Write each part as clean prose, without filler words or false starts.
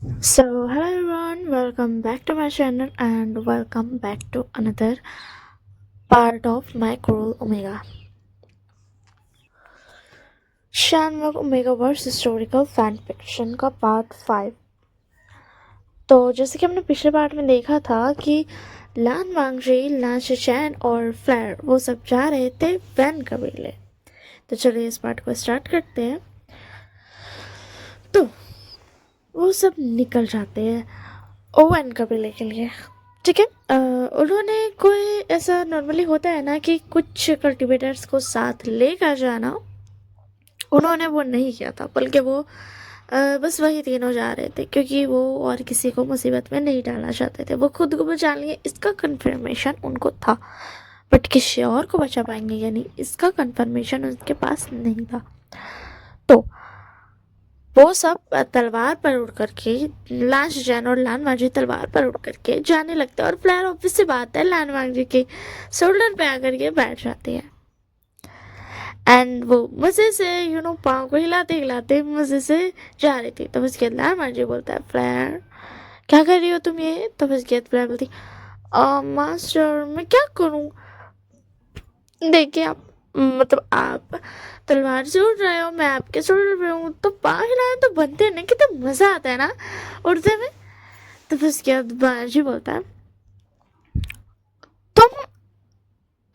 So, hello everyone, welcome back to my channel and welcome back to another part of my Coral Omega. Shanmugh Omega verse historical fan fiction का part 5। तो जैसे कि हमने पिछले part में देखा था कि लान वांगजी, लान शिचैन और फ्लैर वो सब जा रहे थे वैन कबीले। तो चलिए इस पार्ट को स्टार्ट करते हैं। तो वो सब निकल जाते हैं ओवन कबीले के लिए। ठीक है। उन्होंने कोई ऐसा नॉर्मली होता है ना कि कुछ कल्टिवेटर्स को साथ लेकर जाना, उन्होंने वो नहीं किया था, बल्कि वो बस वही तीनों जा रहे थे क्योंकि वो और किसी को मुसीबत में नहीं डालना चाहते थे। वो खुद को बचा लिए इसका कंफर्मेशन उनको था, बट किसी और को बचा पाएंगे या नहीं इसका कंफर्मेशन उनके पास नहीं था। तो वो सब तलवार पर उड़ करके, लांश जैन और लान वांजी तलवार पर उड़ करके जाने लगते हैं और फ्लैर ऑब्वियस सी बात है लान वांजी के शोल्डर पे आकर के बैठ जाती है। एंड वो मज़े से पाँव को हिलाते हिलाते मज़े से जा रही थी। तो उसके बाद लान वांजी बोलता है, फ्लैर क्या कर रही हो तुम ये? तो उसके बाद फ्लैर बोलती, मास्टर मैं क्या करूँ? देखिए आप, मतलब आप तलवार से उड़ रहे हो, मैं आपके शोल्डर पे हूँ, तो पाँव हिलाना तो बनते हैं ना, कितना मज़ा आता है ना उड़ते में। तो फिर उसके बाद बालाजी बोलता है, तुम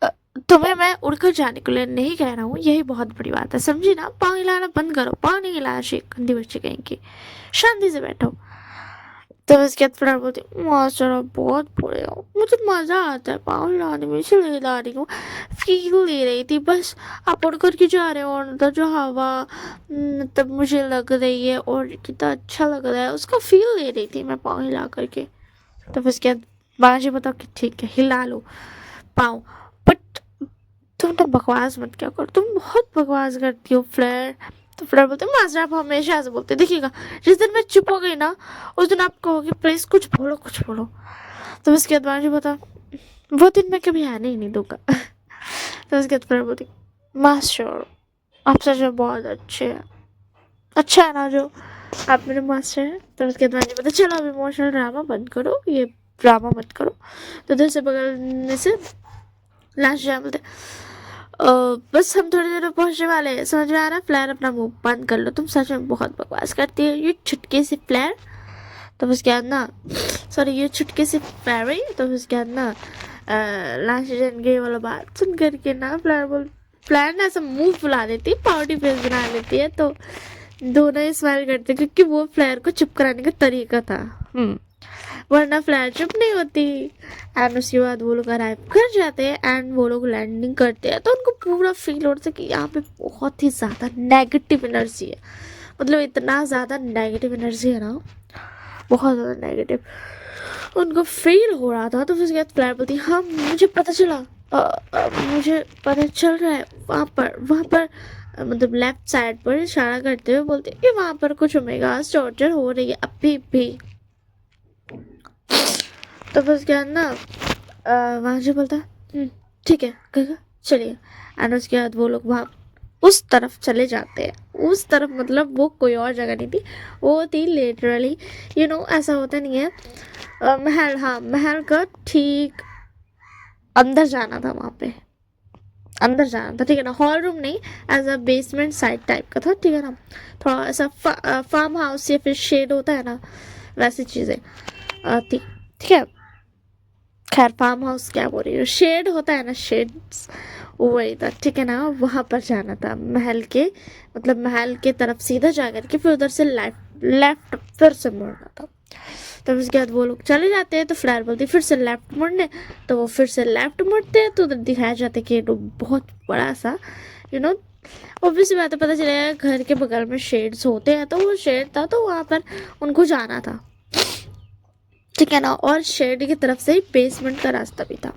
अ, तुम्हें मैं उड़कर जाने के लिए नहीं कह रहा हूँ, यही बहुत बड़ी बात है, समझी ना? पाँव हिलाना बंद करो, पाँव नहीं हिलाना चाहिए, गंदी बच्ची कहेंगे, शांति से बैठो। तो उसके बाद फ्लैर बोलती, मास्टर आप बहुत बुरे हो, मुझे मज़ा आता है पाँव हिलाने में, इसलिए हिला रही हूँ, फील ले रही थी बस। आप उड़ करके जा रहे हो और अंदर जो हवा तब मुझे लग रही है और कितना अच्छा लग रहा है उसका फील ले रही थी मैं पाँव हिला करके। तो फिर उसके बाद बालाजी बताओ कि ठीक है हिला लो पाँव, बट तुम तो बकवास मत क्या करो, तुम बहुत बकवास करती हो फ्लैर। तो फ्लैर बोलते, मास्टर आप हमेशा ऐसे बोलते, देखिएगा जिस दिन मैं चुप हो गई ना उस दिन आप कहोगे प्लीज कुछ बोलो कुछ बोलो। तो उसके बाद बालाजी बता, वो दिन मैं कभी आने ही नहीं दूंगा। तो उसके बाद फ्लैर बोलती, मास्टर आप सच में बहुत अच्छे हैं, अच्छा है ना जो आप मेरे मास्टर हैं। तो उसके बाद बालाजी बता, चलो अब इमोशनल ड्रामा बंद करो, ये ड्रामा मत करो। तो उधर से बगल में से लास्ट जा बोलते, बस हम थोड़ी देर में पहुंचने वाले हैं, समझ में आ रहा है? फ्लैर अपना मुंह बंद कर लो, तुम सच में बहुत बकवास करती है ये छुटकी सी फ्लैर। तो उसके बाद ना, सॉरी ये छुटकी सी फ्लैरी। तो उसके बाद ना लास्ट जन के वाला बात सुन करके ना फ्लैर ना ऐसा मुंह फुला देती, पाउडी फेस बना लेती है। तो दोनों ही स्माइल करते क्योंकि वो फ्लैर को चुप कराने का तरीका था। वरना फ्लैर चुप नहीं होती। एंड उसके बाद वो लोग अराइव कर जाते हैं एंड वो लोग लैंडिंग करते हैं तो उनको पूरा फील होता है कि यहाँ पे बहुत ही ज़्यादा नेगेटिव एनर्जी है, मतलब इतना ज़्यादा नेगेटिव एनर्जी है ना, बहुत ज़्यादा नेगेटिव उनको फील हो रहा था। तो फिर उसके बाद फ्लैर बोलती, हाँ मुझे पता चला, मुझे पता चल रहा है वहाँ पर मतलब लेफ्ट साइड पर इशारा करते हुए बोलते कि वहाँ पर कुछ ओमेगास टॉर्चर हो रही है अभी भी। तो बस क्या ना वहाँ से बोलता है, ठीक है गगा चलिए। एंड उसके बाद वो लोग वहाँ उस तरफ चले जाते हैं। उस तरफ मतलब वो कोई और जगह नहीं थी, वो थी लिटरली ऐसा होता नहीं है महल, हाँ महल का ठीक अंदर जाना था, वहाँ पे अंदर जाना था, ठीक है ना? हॉल रूम नहीं, as a basement side type का था, ठीक है ना? थोड़ा ऐसा फार्म हाउस या फिर शेड होता है ना, वैसी चीज़ें थी, ठीक है? खैर फार्म हाउस क्या बोल रही हूँ, शेड होता है ना, शेड्स वही था, ठीक है ना? वहाँ पर जाना था महल के, मतलब महल के तरफ सीधा जा करके फिर उधर से लेफ्ट लेफ्ट फिर से मुड़ना था। तब उसके बाद वो लोग चले जाते हैं तो फ्लैर बोलती फिर से लेफ्ट मुड़ने, तो वो फिर से लेफ्ट मुड़ते हैं तो उधर दिखाया जाता है कि ये बहुत बड़ा सा यू नो ऑब्वियस बात है, पता चलेगा घर के बगल में शेड्स होते हैं, तो वो शेड था तो वहाँ पर उनको जाना था, ठीक है ना? और शेड की तरफ से ही बेसमेंट का रास्ता भी था,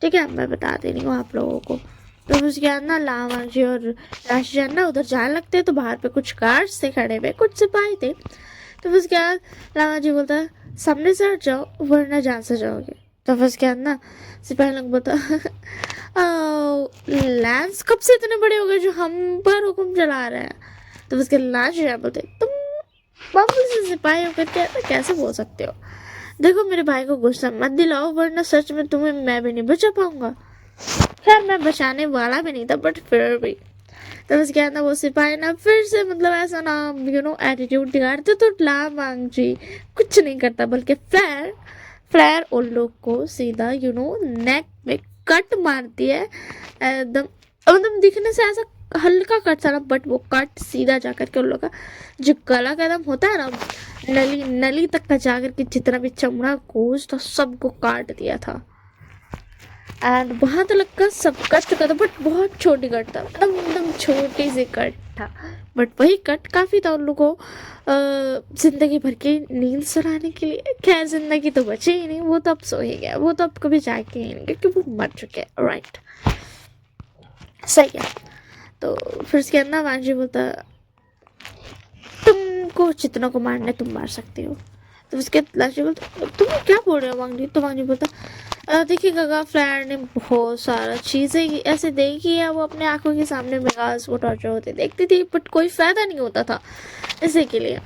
ठीक है? मैं बता दे रही हूँ आप लोगों को। तो उसके बाद ना लामा जी और राशिजान ना उधर जाने लगते हैं तो बाहर पे कुछ गार्ड्स थे खड़े हुए, कुछ सिपाही थे। तो उसके बाद लामा जी बोलता है सामने से हट जाओ वरना जान से जाओगे। तो उसके बाद ना सिपाही लोग बोलता लैंस कब से इतने बड़े हो गए जो हम पर हुक्म चला रहे हैं? तो उसके लाश बोलते मामूली से सिपाही होकर कैसे बोल सकते हो? देखो मेरे भाई को गुस्सा मत दिलाओ, वरना सच में तुम्हें मैं भी नहीं बचा पाऊंगा। खैर मैं बचाने वाला भी नहीं था, बट फिर भी। तो बस क्या था, वो सिपाही ना फिर से मतलब ऐसा ना एटीट्यूड दिखाते, तो लामांग जी कुछ नहीं करता, बल्कि फ्लैर फ्लैर उन लोग को सीधा नेक में कट मारती है एकदम। मतलब दिखने से ऐसा हल्का कट था ना, बट वो कट सीधा जाकर के उन लोग का जो गला का एकदम होता है ना, नली नली तक का जाकर के जितना भी चमड़ा गोश्त था सबको काट दिया था। एंड वहाँ तो लगता सब कट चुका था, बट बहुत छोटी कट था, एकदम एकदम छोटी सी कट था, बट वही कट काफ़ी था उन लोगों को जिंदगी भर की नींद सुलाने के लिए। खैर जिंदगी तो बची ही नहीं, वो तो अब सो ही गया, वो तो अब कभी जाके ही नहीं, क्योंकि वो मर चुके हैं। राइट, सही है। तो फिर उसके अंदर वांजी बोलता, तुमको जितना को मारना है तुम मार सकती हो। तो उसके लाशी बोलता, तुम क्या बोल रहे हो वांगजी? तो वांगजी बोलता, देखिए गगा फ्लैर ने बहुत सारा चीज़ें ऐसे देखी है, वो अपने आंखों के सामने मेगास को टॉर्चर होते देखती थी, बट कोई फ़ायदा नहीं होता था इसी के लिए।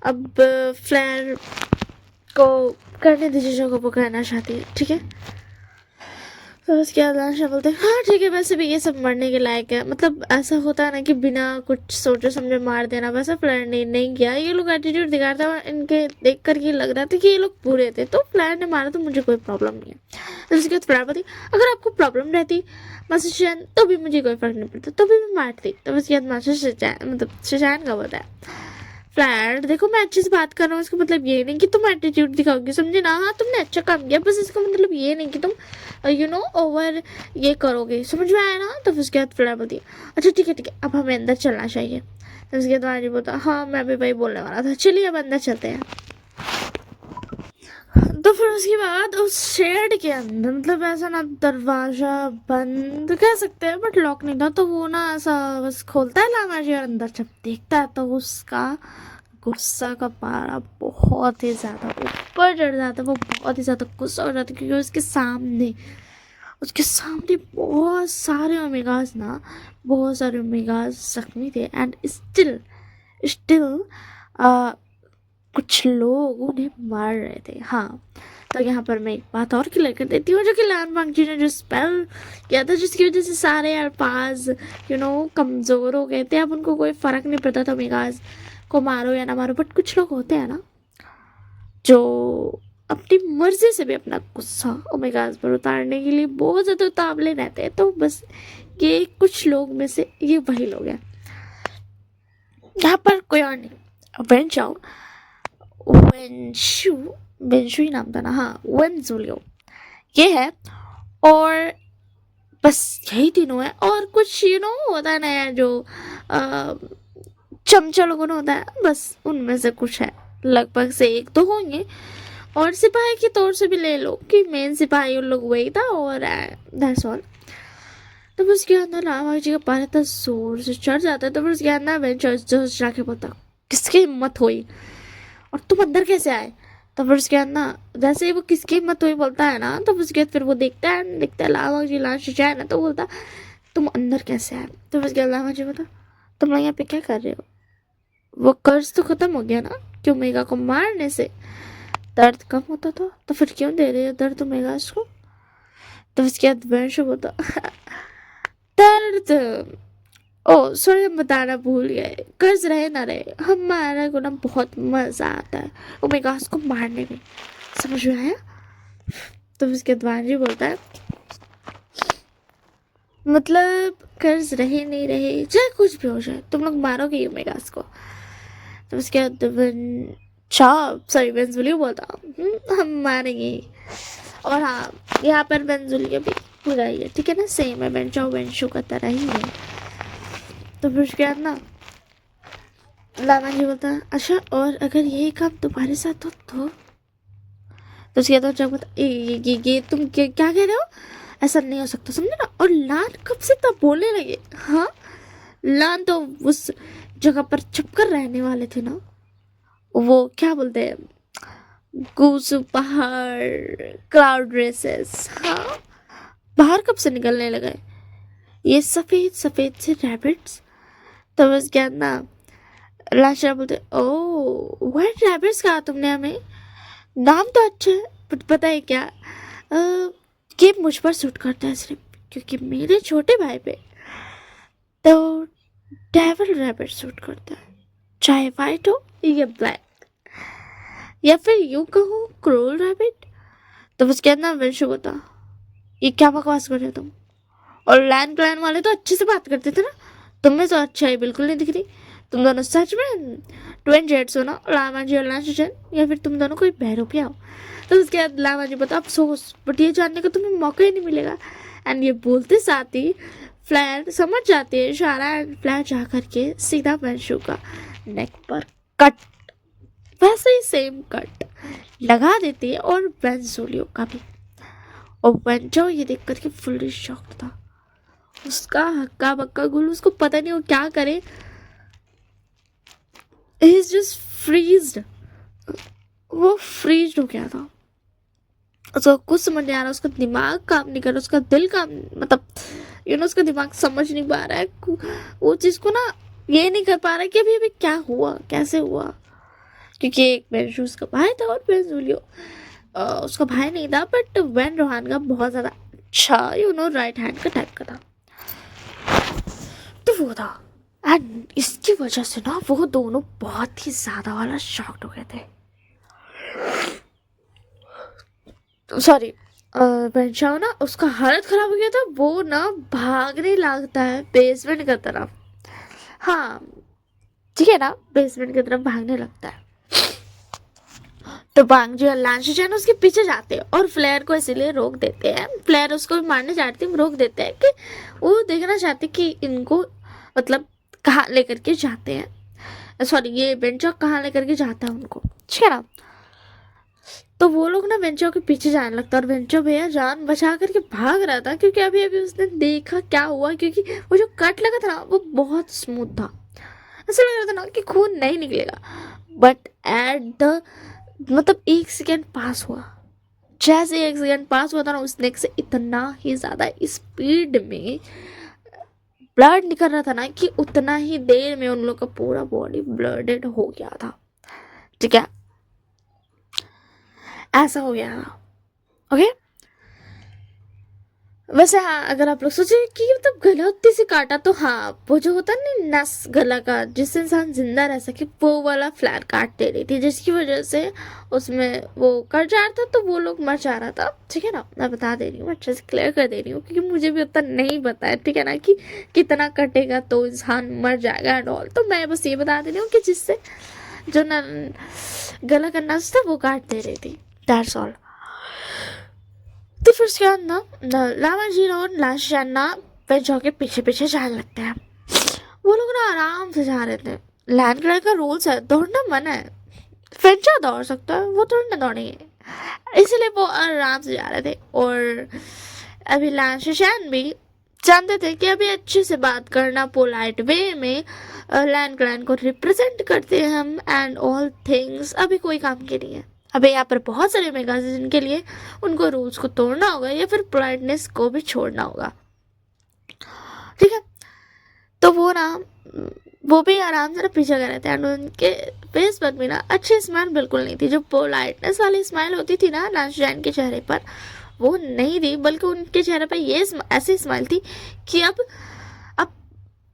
अब फ्लैर को करने दीजिए जो वो कहना चाहती है, ठीक है? तो उसके बाद आशा बोलते हैं, हाँ ठीक है, वैसे भी ये सब मरने के लायक है। मतलब ऐसा होता है ना कि बिना कुछ सोचे समझे मार देना, वैसा प्लान नहीं किया। ये लोग एटीट्यूड दिखाते हैं, इनके देख कर ये लग रहा था कि ये लोग बुरे थे, तो प्लान ने मारा, तो मुझे कोई प्रॉब्लम नहीं है। तो उसके बाद प्लान बोलती, अगर आपको प्रॉब्लम रहती मास्टर तो भी मुझे कोई फर्क नहीं पड़ता, तो भी मैं मारती। तो उसके बाद मास्टर मतलब शशान का बोलता है, फ्लैट देखो मैं अच्छे से बात कर रहा हूँ, इसका मतलब ये नहीं कि तुम एटीट्यूड दिखाओगे, समझे ना? हाँ तुमने अच्छा काम किया, बस इसका मतलब ये नहीं कि तुम ओवर ये करोगे, समझ में आया ना? तो फिर उसके बाद फ्लैट बोलती है, अच्छा ठीक है अब हमें अंदर चलना चाहिए। तो उसके बाद आजी बोलता, हाँ मैं भी वही बोलने वाला था, चलिए अब अंदर चलते हैं। तो फिर उसके बाद उस शेड के अंदर मतलब ऐसा ना दरवाजा बंद कह सकते हैं, बट लॉक नहीं था, तो वो ना ऐसा बस खोलता है लामाजी और अंदर जब देखता है तो उसका गुस्सा का पारा बहुत ही ज़्यादा ऊपर चढ़ जाता है। वो बहुत ही ज़्यादा गुस्सा हो जाता है, क्योंकि उसके सामने बहुत सारे ओमेगास ना, बहुत सारे ओमेगास जख्मी थे, एंड स्टिल स्टिल कुछ लोग उन्हें मार रहे थे। हाँ, तो यहाँ पर मैं एक बात और क्लियर कर देती हूँ, जो कि लानबांग जी ने जो स्पेल किया था, जिसकी वजह से सारे अल्फाज कमज़ोर हो गए थे। अब उनको कोई फ़र्क नहीं पड़ता था ओमेगास को मारो या ना मारो, बट कुछ लोग होते हैं ना जो अपनी मर्जी से भी अपना गुस्सा ओमेगास पर उतारने के लिए बहुत ज़्यादा उतावले रहते हैं। तो बस ये कुछ लोग में से ये वही लोग हैं। यहाँ पर कोई और नहीं, वेंचाओ वेंशु वेंशु ही नाम था ना, हाँ वेंजुलियो ये है, और बस यही तीनों है। और कुछ होता है ना यार, जो चमचा लोगों ने होता है, बस उनमें से कुछ है, लगभग से एक तो होंगे। और सिपाही के तौर से भी ले लो कि मेन सिपाही उन लोग वही था, और दैट्स ऑल। तो फिर उसके अंदर रामा जी का पारा इतना जोर से चढ़ जाता है, तो फिर उसके अंदर वेंचर जाके बोलता, किसकी हिम्मत हुई और तुम अंदर कैसे आए? तो फिर उसके बाद ना जैसे ही वो किसकी हिम्मत हुई बोलता है ना, तो उसके बाद फिर वो देखता है लावा जी लाश है ना, तो बोलता तुम अंदर कैसे आए? तो फिर उसके बाद लावा जी बोलता, तुम लोग यहाँ पे क्या कर रहे हो? वो कर्ज तो खत्म हो गया ना, क्यों मेगा को मारने से दर्द कम होता था, तो फिर क्यों दे रहे हो दर्द मेगा को? तो उसके बाद वंशु बोलता, दर्द, ओ सॉरी हम बताना भूल गए, कर्ज रहे ना रहे हमारा को ना बहुत मजा आता है ओमेगास को मारने में, समझ में आया? तो उसके बाद जी बोलता है, मतलब कर्ज रहे नहीं रहे चाहे कुछ भी हो जाए तुम लोग मारोगे ओमेगास को। तो उसके बाद सॉरी बेंजुलियो बोलता, हम मारेंगे। और हाँ यहाँ पर बेंजुलियो भी पूरा ही है, ठीक है ना, सेम है वेंशु का तरह ही है। तो फिर उसके बाद ना लामा जी बोलता है, अच्छा और अगर यही काम तुम्हारे साथ हो तो उसके बाद जब बोलता, ये तुम क्या कह रहे हो? ऐसा नहीं हो सकता, समझे ना? और लान कब से तब बोलने लगे, हाँ लान तो उस जगह पर छुपकर रहने वाले थे ना, वो क्या बोलते हैं, गूसू पहाड़ क्लाउड रेसेस, हाँ बाहर कब से निकलने लगे ये सफ़ेद सफ़ेद से रैबिट्स। तो बस क्या ना लाशा बोलते, ओ व्हाइट रैबिट्स कहा तुमने हमें, नाम तो अच्छा है, बट पता है क्या, ये मुझ पर सूट करता है सिर्फ क्योंकि मेरे छोटे भाई पे तो डेविल रैबिट सूट करता है, चाहे वाइट हो या ब्लैक, या फिर यूं कहूँ क्रोल रैबिट। तो उसके अंदर वंशु को था, ये क्या बकवास कर रहे हो तुम, और लैंड क्लैन वाले तो अच्छे से बात करते थे ना, तुम में तो अच्छाई बिल्कुल नहीं दिख रही, तुम दोनों सच में ट्विन जेट्स हो ना, लामाजी और लांशजन, या फिर तुम दोनों कोई बहरूपिया हो। तो उसके बाद लामाजी बता, अफसोस बट ये जानने का तुम्हें मौका ही नहीं मिलेगा। एंड ये बोलते साथ ही फ्लैर समझ जाती है इशारा, एंड फ्लैर जा करके सीधा वंशु का नेक पर कट, वैसे ही सेम कट लगा देती है, और वेंसोलियो का भी। और वेंचो ये देख करके फुल्ली शॉक्ड था, उसका हक्का बक्का गुल, उसको पता नहीं वो क्या करे, ही इज जस्ट फ्रीज्ड, वो फ्रीज हो गया था, उसको कुछ समझ नहीं आ रहा, उसका दिमाग काम नहीं कर रहा, उसका दिल काम, मतलब उसका दिमाग समझ नहीं पा रहा है वो चीज़ को ना, ये नहीं कर पा रहा है कि अभी अभी क्या हुआ, कैसे हुआ, क्योंकि एक वेंशु उसका भाई था और वेंजुलियो उसका भाई नहीं था, बट वैन रोहान का बहुत ज़्यादा अच्छा राइट हैंड का टाइप का था, तो वो था। एंड इसकी वजह से ना वो दोनों बहुत ही ज़्यादा वाला शॉक्ड हो गए थे। सॉरी, वेंशाओ ना उसका हालत खराब हो गया था, वो ना भागने लगता है बेसमेंट की तरफ, हाँ ठीक है ना, बेसमेंट की तरफ भागने लगता है। तो बांगजी और लांशजन उसके पीछे जाते हैं और फ्लेयर को इसीलिए रोक देते हैं, फ्लेयर उसको भी मारने चाहती है, रोक देते हैं कि वो देखना चाहते कि इनको मतलब कहाँ लेकर के जाते हैं, सॉरी ये वेंचो कहाँ लेकर के जाता है उनको, ठीक है ना। तो वो लोग ना वेंचो के पीछे जाने लगता है, और वेंचो भैया जान बचा करके भाग रहा था, क्योंकि अभी अभी उसने देखा क्या हुआ, क्योंकि वो जो कट लगा था ना वो बहुत स्मूथ था, ऐसा लग रहा था ना कि खून नहीं निकलेगा, बट एट द मतलब 1 सेकेंड पास हुआ, जैसे 1 सेकेंड पास हुआ था ना, उस नेक से इतना ही ज़्यादा स्पीड में ब्लड निकल रहा था ना कि उतना ही देर में उन लोग का पूरा बॉडी ब्लडेड हो गया था, ठीक है, ऐसा हो गया था। ओके, वैसे हाँ, अगर आप लोग सोचे कि मतलब गला उतनी से काटा, तो हाँ वो जो होता है ना नस गला का, जिससे इंसान जिंदा रह सके, वो वाला फ्लैर काट दे रही थी, जिसकी वजह से उसमें वो कट जा रहा था, तो वो लोग मर जा रहा था, ठीक है ना। मैं बता दे रही हूँ, अच्छे से क्लियर कर दे रही हूँ, क्योंकि मुझे भी उतना नहीं पता है, ठीक है ना, कि कितना कटेगा तो इंसान मर जाएगा एंड ऑल, तो मैं बस ये बता दे रही हूँ कि जिससे जो ना गला का नस था वो काट दे रही थी, दैट्स ऑल। तो फिर उसके बाद ना लामाजी और लाशान ना वेंचो के पीछे पीछे जाने लगते हैं, वो लोग ना आराम से जा रहे थे, लैंड ग्राइड का रूल्स है, दौड़ना मना है, वेंचो दौड़ सकता है, वो थोड़ी ना दौड़ेंगे, इसीलिए वो आराम से जा रहे थे। और अभी लाशान भी जानते थे कि अभी अच्छे से बात करना, पोलाइट वे में लैंड ग्राइड को रिप्रेजेंट करते हैं हम, एंड ऑल थिंग्स अभी कोई काम के नहीं है, अभी यहाँ पर बहुत सारे मेगाज जिनके लिए उनको रूल्स को तोड़ना होगा या फिर पोलाइटनेस को भी छोड़ना होगा, ठीक है। तो वो भी आराम से पीछे कर रहे थे, एंड उनके फेस पर भी ना अच्छी स्माइल बिल्कुल नहीं थी, जो पोलाइटनेस वाली स्माइल होती थी ना लांशजैन के चेहरे पर, वो नहीं थी, बल्कि उनके चेहरे पर ये ऐसी स्माइल थी कि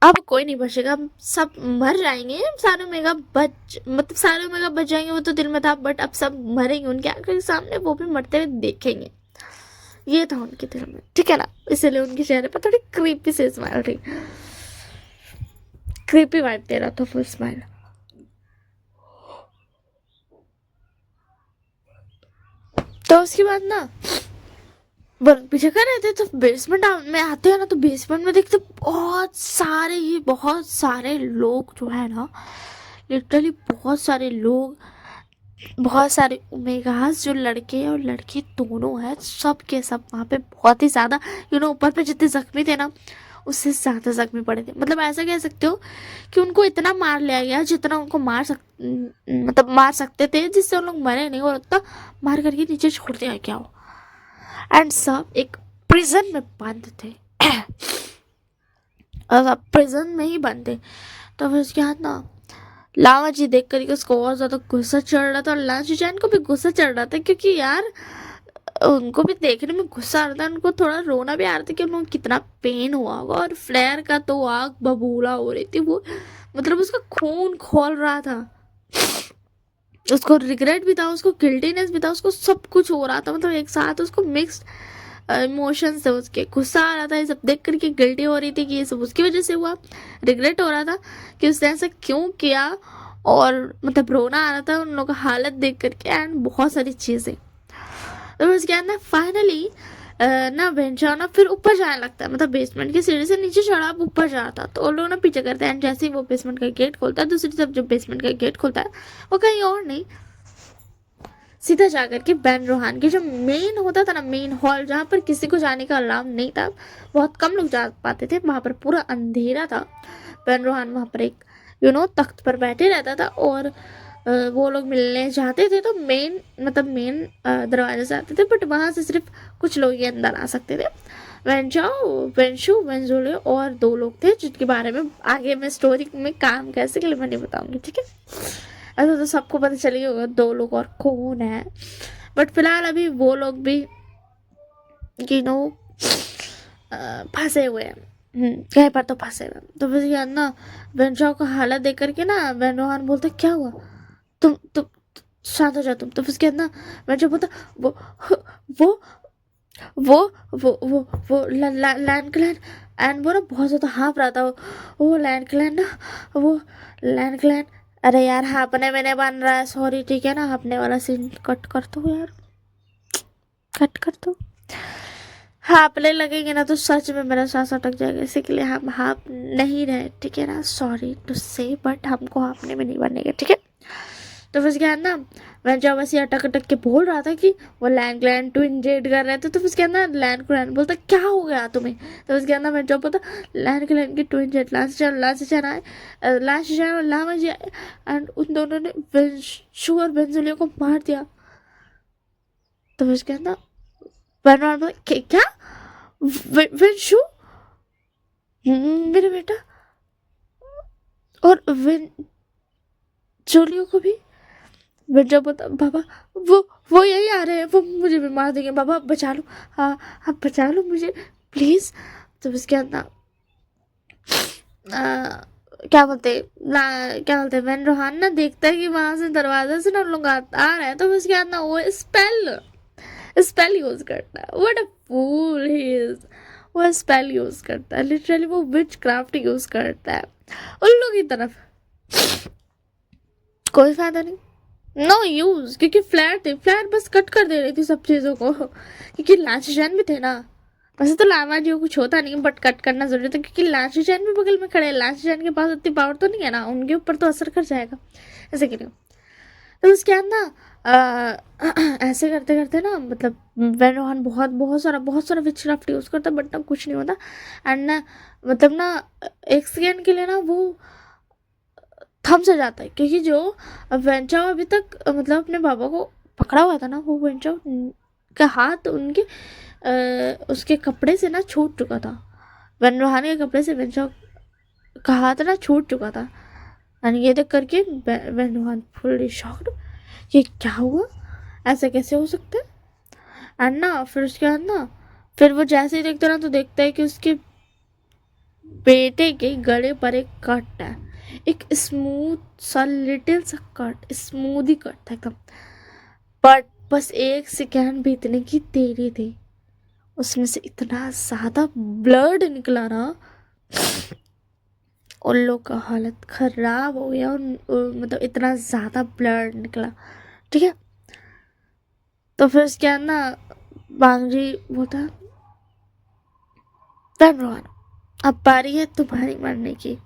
अब कोई नहीं बचेगा, सब मर जाएंगे, सारे ओमेगा बच जाएंगे, वो तो दिल में था, बट अब सब मरेंगे उनके आंखों के सामने, वो भी मरते हुए देखेंगे, ये था उनके दिल में, ठीक है ना। इसलिए उनके चेहरे पर थोड़ी क्रीपी सी स्माइल थी, क्रीपी वाइब दे रहा था फुल स्माइल। तो उसके बाद ना पीछे कर रहे थे, तो बेसमेंट में आते हैं ना, तो बेसमेंट में देखते बहुत सारे लोग जो है ना, लिटरली बहुत सारे लोग, बहुत सारे ओमेगास, जो लड़के और लड़की दोनों हैं, सब के सब वहाँ पे बहुत ही ज़्यादा ऊपर पे जितने जख्मी थे ना, उससे ज़्यादा जख्मी पड़े थे, मतलब ऐसा कह सकते हो कि उनको इतना मार लिया गया जितना उनको मार सकते थे, जिससे उन लोग मरे नहीं, और उतना मार करके नीचे छोड़ दिया गया हो, एंड सब एक प्रिजन में बंद थे और सब प्रिजन में ही बंद थे। तो फिर उसके बाद ना लावा जी देख कर उसको और ज्यादा गुस्सा चढ़ रहा था और लाची चैन को भी गुस्सा चढ़ रहा था, क्योंकि यार उनको भी देखने में गुस्सा आ रहा था, उनको थोड़ा रोना भी आ रहा था कि उनको कितना पेन हुआ होगा। और फ्लेयर का तो आग बबूला हो रही थी, वो मतलब उसका खून खोल रहा था, उसको रिग्रेट भी था, उसको गिल्टीनेस भी था, उसको सब कुछ हो रहा था, मतलब एक साथ उसको मिक्स्ड इमोशंस थे उसके। गुस्सा आ रहा था ये सब देख करके, गिल्टी हो रही थी कि ये सब उसकी वजह से हुआ, रिग्रेट हो रहा था कि उसने ऐसा क्यों किया, और मतलब रोना आ रहा था उन लोगों का हालत देख करके, एंड बहुत सारी चीज़ें। तो उसके बाद ना फाइनली ना बेंचा ना फिर ऊपर जाने लगता है, मतलब बेसमेंट की सीढ़ी से नीचे चढ़ा अब ऊपर जाता, तो वो लोग ना पीछे करते हैं, एंड जैसे ही वो बेसमेंट का गेट खोलता है, दूसरी तरफ जब बेसमेंट का गेट खोलता है वो कहीं और नहीं, सीधा जाकर के बैन रोहान की जो मेन होता था ना, मेन हॉल, जहाँ पर किसी को जाने का अलाउ नहीं था, बहुत कम लोग जा पाते थे, वहाँ पर पूरा अंधेरा था। बैन रोहान वहाँ पर एक तख्त पर बैठे रहता था, और वो लोग मिलने जाते थे तो मेन मतलब मेन दरवाजे से आते थे, बट वहाँ से सिर्फ कुछ लोग ही अंदर आ सकते थे। वेंचाओ, वेंशु, वेंजुले और 2 लोग थे, जिनके बारे में आगे मैं स्टोरी में काम कैसे के लिए मैं नहीं बताऊंगी, ठीक है। ऐसा तो सबको पता चल ही होगा 2 लोग और कौन है, बट फिलहाल अभी वो लोग भी यू नो फंसे हुए हैं, कहीं पर तो फंसे हुए हैं। तो फिर यार ना वेंचाओ का हालत देख करके ना वेनोहान बोलता क्या हुआ, तुम शांत हो जाओ तुम। तो फिर उसके बाद ना वेंचाओ बोलता वो वो वो वो लैंड क्लैन, एंड वो ना बहुत ज़्यादा हाँप रहा था, वो लैंड क्लैन ना, वो लैंड क्लैन। अरे यार हाँपने में नहीं बन रहा है, सॉरी, ठीक है ना, हाँपने वाला सीन कट कर दो यार, कट कर दो। हाँपने लगेंगे ना तो सच में मेरा सांस अटक जाएगा, इसी के लिए हम हाँप नहीं रहे, ठीक है ना, सॉरी टू से, बट हमको हाँपने में नहीं बनेगा, ठीक है। तो फिर क्या है ना, मैं जब ऐसे अटक अटक के बोल रहा था कि वो लैंड क्लैन ट्विन जेड कर रहे थे, तो फिर क्या ना लैंड क्लैन बोलता क्या हो गया तुम्हें। तो उसके अंदर मैं जब बोलता लैंड क्लैन की ट्विन जेड लास्ट आए, लास्ट और लामा जी आए, एंड उन दोनों ने वेंशु और बेंजुलियो को मार दिया। तो फिर क्या ना बनवान बोला क्या, वेंशु मेरे बेटा और वेंजुलियो को भी। जब बता बाबा वो यही आ रहे हैं, वो मुझे भी मार देंगे, बाबा बचा लो, हाँ आप बचा लो मुझे प्लीज। तो उसके अंदर क्या बोलते वैन रोहान ना देखता है कि वहां से दरवाजे से ना लोग आ रहे हैं, तो उसके अंदर वो स्पेल यूज करता है। What a fool he is, वो स्पेल यूज करता है, लिटरली वो विच क्राफ्ट यूज करता है उन लोगों की तरफ। कोई फायदा नहीं, नो यूज, क्योंकि फ्लैट बस कट कर दे रही थी सब चीज़ों को, क्योंकि लाचैन भी थे ना। वैसे तो लामा जी को कुछ होता नहीं, बट कट करना जरूरी था, क्योंकि लाचैन भी बगल में खड़े हैं, लाचैन के पास उतनी पावर तो नहीं है ना, उनके ऊपर तो असर कर जाएगा, ऐसे क्यों। तो उसके बाद ना ऐसे करते करते ना, मतलब वेनोहान बहुत सारा विच क्राफ्ट यूज़ करता, बट ना कुछ नहीं होता। एंड ना मतलब ना एक सेकेंड के लिए ना वो थम से जाता है, क्योंकि जो वेंचाओ अभी तक मतलब अपने बाबा को पकड़ा हुआ था ना, वो वेंचाओ का हाथ उनके उसके कपड़े से ना छूट चुका था, वन रोहान के कपड़े से वेंचाओ का हाथ ना छूट चुका था। एंड ये देख करके वन रोहान फुल्ली शॉक्ड, ये क्या हुआ, ऐसा कैसे हो सकता है। एंड ना फिर उसके बाद ना फिर वो जैसे ही देखता ना तो देखता है कि उसके बेटे के गले पर एक कट है, एक स्मूथ सा लिटिल सा कट, स्मूदी कट था एकदम, बट बस एक सेकेंड बीतने की देरी थी, उसमें से इतना ज्यादा ब्लड निकला ना, उन लोग का हालत खराब हो गया, मतलब इतना ज्यादा ब्लड निकला, ठीक है। तो फिर उसके बाद ना बांगजी बोलता रोहन अब बारी है तुम्हारी मरने की।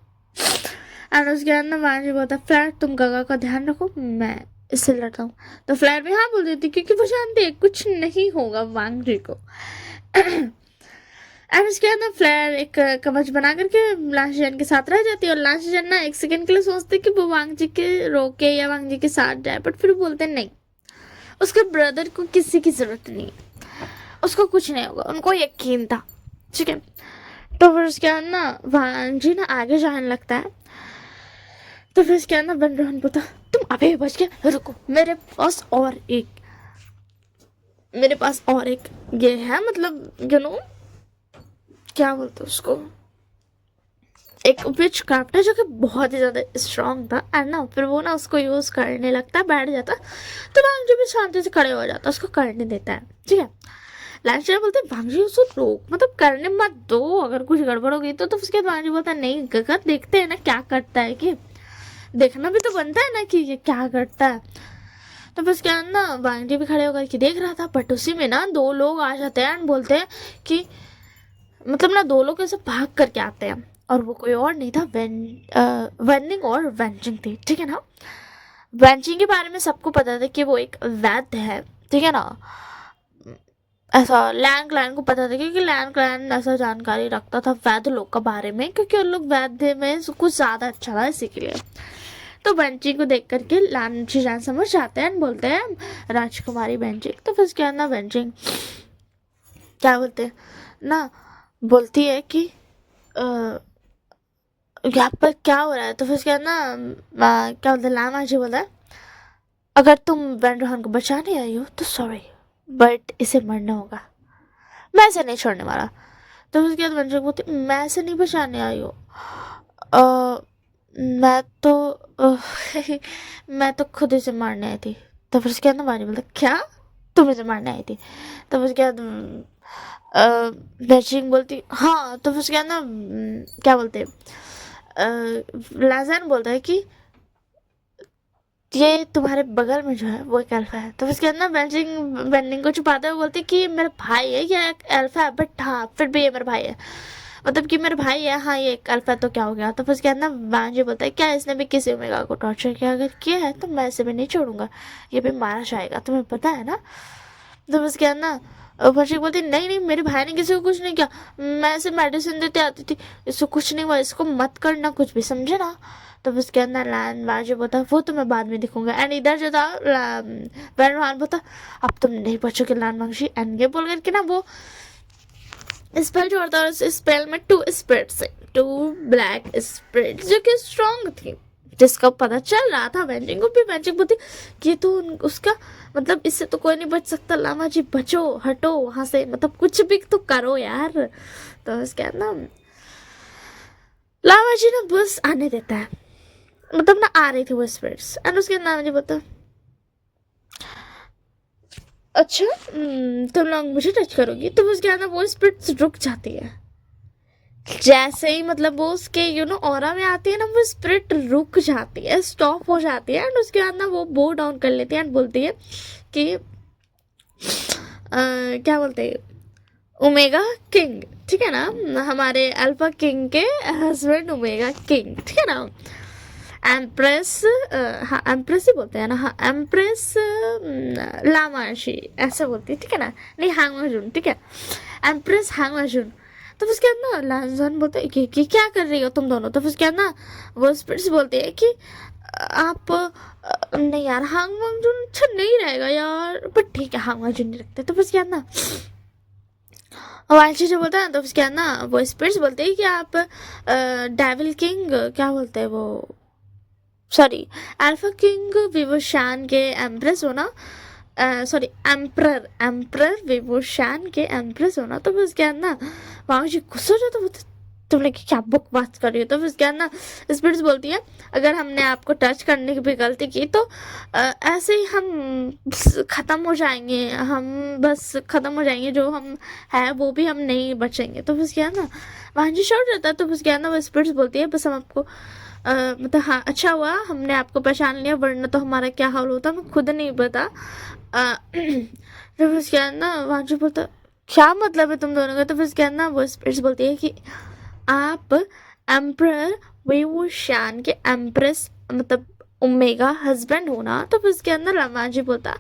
एंड उसके बाद ना बांगजी बोलता फ्लैट तुम गगा का ध्यान रखो, मैं इससे लड़ता हूँ। तो फ्लैट भी हाँ बोल देती, क्योंकि वो जानती है कुछ नहीं होगा बांगजी को। एंड उसके बाद ना फ्लेयर एक कवच बना करके लांशजन के साथ रह जाती है, और लांशजन ना एक सेकंड के लिए सोचते कि वो वांगजी के रोके या वांगजी के साथ जाए, बट फिर बोलते नहीं, उसके ब्रदर को किसी की जरूरत नहीं, उसको कुछ नहीं होगा, उनको यकीन था, ठीक है। तो फिर उसके बाद ना वांगजी ना आगे जाने लगता है, तो फिर क्या ना बन रोहन बोलता, तुम अबे बच गया, रुको मेरे पास और एक ये है, मतलब क्या बोलते उसको, एक विच क्राफ्ट है जो कि बहुत ही ज्यादा स्ट्रांग था, एंड ना फिर वो ना उसको यूज करने लगता, बैठ जाता, तो वांगजी भी शांति से खड़े हो जाता, उसको करने देता है, ठीक है। लास्ट बोलते हैं वांगजी उसको रोक, मतलब करने मत दो, अगर कुछ गड़बड़ हो गई तो उसके बाद वांगजी बोलता है नहीं गगन, देखते हैं ना क्या करता है, कि देखना भी तो बनता है ना कि ये क्या करता है। तो बस क्या ना वांगजी भी खड़े होकर के देख रहा था, बट उसी में ना दो लोग आ जाते हैं एंड बोलते हैं कि, मतलब ना दो लोग ऐसे भाग करके आते हैं, और वो कोई और नहीं था, वेनिंग और वेंजिंग थी, ठीक है ना। वेंजिंग के बारे में सबको पता था कि वो एक वैद्य है, ठीक है ना। ऐसा लैंग क्लैन को पता था, क्योंकि लैंग क्लैन ऐसा जानकारी रखता था वैद्य लोग के बारे में, क्योंकि उन लोग वैद्य में कुछ ज़्यादा अच्छा था, इसी के लिए। तो बेंची को देख करके लान जान समझ जाते हैं, बोलते हैं राजकुमारी बेंचिंग। तो फिर क्या ना बेंचिंग क्या बोलते हैं ना, बोलती है कि यहाँ पर क्या हो रहा है। तो फिर क्या ना क्या बोलते लामा जी बोला, अगर तुम वैन रोहन को बचाने आई हो तो सॉरी, बट इसे मरना होगा, मैं इसे नहीं छोड़ने वाला। तो फिर क्या वैन बोलती, मैं इसे नहीं बचाने आई हूँ, मैं तो मैं तो खुद इसे मारने आई थी। तो फिर उसके बाद वानी बोलता, क्या तुम इसे मारने आई थी। तो फिर उसके बाद बेचिंग बोलती हाँ। तो फिर उसके बाद ना क्या बोलते लाजान बोलता है कि ये तुम्हारे बगल में जो है वो एक अल्फा है। तो उसके बाद ना बेंडिंग को छुपाते हुए बोलती कि मेरा भाई है, ये एक अल्फा है, बट हाँ फिर भी ये मेरा भाई है, मतलब कि मेरा भाई है, हाँ ये एक अल्फा तो क्या हो गया। तो फिर उसके बाद ना वांजी बोलता है क्या इसने भी किसी ओमेगा को टॉर्चर किया, अगर किया है तो मैं इसे भी नहीं छोड़ूंगा, ये भी मारा जाएगा, तुम्हें पता है ना। तो उसके बाद ना फर्शी बोलती नहीं नहीं मेरे भाई ने किसी को कुछ नहीं किया, मैं इसे मेडिसिन देते आती थी, इसको कुछ नहीं हुआ, इसको मत करना कुछ भी, समझे ना। तो उसके अंदर लैन वाजू बोलता वो तो मैं बाद में दिखूंगा, एंड इधर जो था वैन रोहान बोलता अब तुम नहीं बचोगे लैन वंशी, एंड ये बोल करके ना वो स्पेल जोड़ता है, उस स्पेल में 2 स्पिरिट्स, 2 ब्लैक स्पिरिट्स जो कि स्ट्रॉन्ग थी, जिसका पता चल रहा था वेंजिंग को भी। वेंजिंग बोलती ये तो उसका मतलब इससे तो कोई नहीं बच सकता, लामा जी बचो, हटो वहां से, मतलब कुछ भी तो करो यार। तो उसके बाद ना लामा जी ना बस आने देता है, मतलब ना आ रही थी वो स्पिरिट्स, एंड उसके बाद लामा जी बोलता अच्छा तुम लोग मुझे टच करोगी। तो उसके बाद ना वो स्पिरिट्स रुक जाती है, जैसे ही मतलब वो उसके ऑरा में आती है ना, वो स्पिरिट रुक जाती है, स्टॉप हो जाती है, एंड उसके बाद ना वो बो डाउन कर लेती है एंड बोलती है कि क्या बोलते हैं ओमेगा किंग, ठीक है ना, हमारे अल्फा किंग के हस्बैंड ओमेगा किंग, ठीक है ना। एम्प्रेस, हाँ एम्प्रेस ही बोलते हैं ना, हाँ एम्प्रेस लामाशी ऐसे बोलती है, ठीक है ना, नहीं हांगवाजुन, ठीक है, एम्प्रेस हांगवाजुन। तो उसके बाद ना लांजन बोलते हैं कि क्या कर रही हो तुम दोनों। तो उसके बाद ना वो स्पिरिट्स बोलते हैं कि आप नहीं यार हांगवाजुन अच्छा नहीं रहेगा यार, बट ठीक है हांगवाजुन नहीं रखते। तो उसके बाद ना वांशी जो बोलता है ना, तो उसके बाद ना वो स्पिरिट्स बोलते हैं कि आप डेविल किंग क्या बोलते हैं वो, सॉरी अल्फा किंग विवोशान के एम्प्रेस होना, सॉरी एम्प्रर एम्प्रर विवोशान के एम्प्रेस होना। तो फिर उसके बाद ना वहाँ जी गुस्सा हो जाता, तो तुमने क्या बुक बात कर रही हो। तो फिर उसके बाद ना स्पिरिट्स बोलती है अगर हमने आपको टच करने की भी गलती की तो ऐसे ही हम ख़त्म हो जाएंगे, हम बस ख़त्म हो जाएंगे, जो हम है वो भी हम नहीं बचेंगे। तो फिर उसके बाद ना वहाँ जी शॉर्ट रहता है। तो फिर उसके बाद ना वो स्पिरिट्स बोलती है बस हम आपको मतलब हाँ अच्छा हुआ हमने आपको पहचान लिया, वरना तो हमारा क्या हाल होता मैं खुद नहीं पता। तो फिर उसके बाद ना वांचू बोलता क्या मतलब है तुम दोनों का। तो फिर उसके बाद ना वो स्पिरिट्स बोलती है कि आप एम्प्रर वेवोशान के एम्प्रेस मतलब ओमेगा हस्बैंड होना। तो फिर उसके अंदर लामाजी बोलता,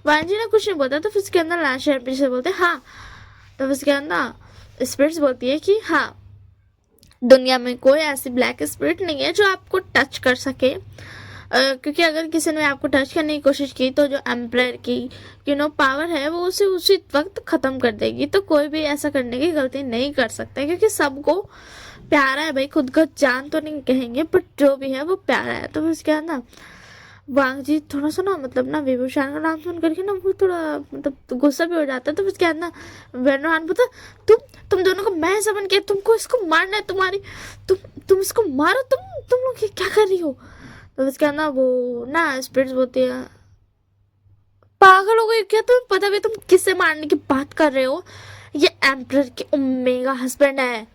वांजी ने कुछ नहीं बोलता। तो फिर उसके अंदर लाशा से बोलते हाँ। तो फिर उसके अंदर स्पिरिट्स बोलती है कि हाँ दुनिया में कोई ऐसी ब्लैक स्पिरिट नहीं है जो आपको टच कर सके, क्योंकि अगर किसी ने आपको टच करने की कोशिश की तो जो एम्प्रर की पावर है वो उसे उसी वक्त ख़त्म कर देगी। तो कोई भी ऐसा करने की गलती नहीं कर सकता, क्योंकि सबको प्यारा है भाई, खुद का जान तो नहीं कहेंगे बट जो भी है वो प्यारा है। तो बस क्या है ना, वांग जी थोड़ा सा ना मतलब ना विभूषण का नाम सुन करके ना वो थोड़ा मतलब गुस्सा भी हो जाता है। तो बस क्या है ना, वेणुहान बोलता तुम दोनों को मैं समझ के तुमको इसको मारना है, तुम्हारी तुम इसको मारो, तुम लोग ये क्या कर रही हो। तो बस क्या है ना, वो ना स्पिरिट्स बोलती है पागल हो गई क्या, तुम्हें पता भी तुम किससे मारने की बात कर रहे हो, ये एम्परर के ओमेगा हस्बैंड है,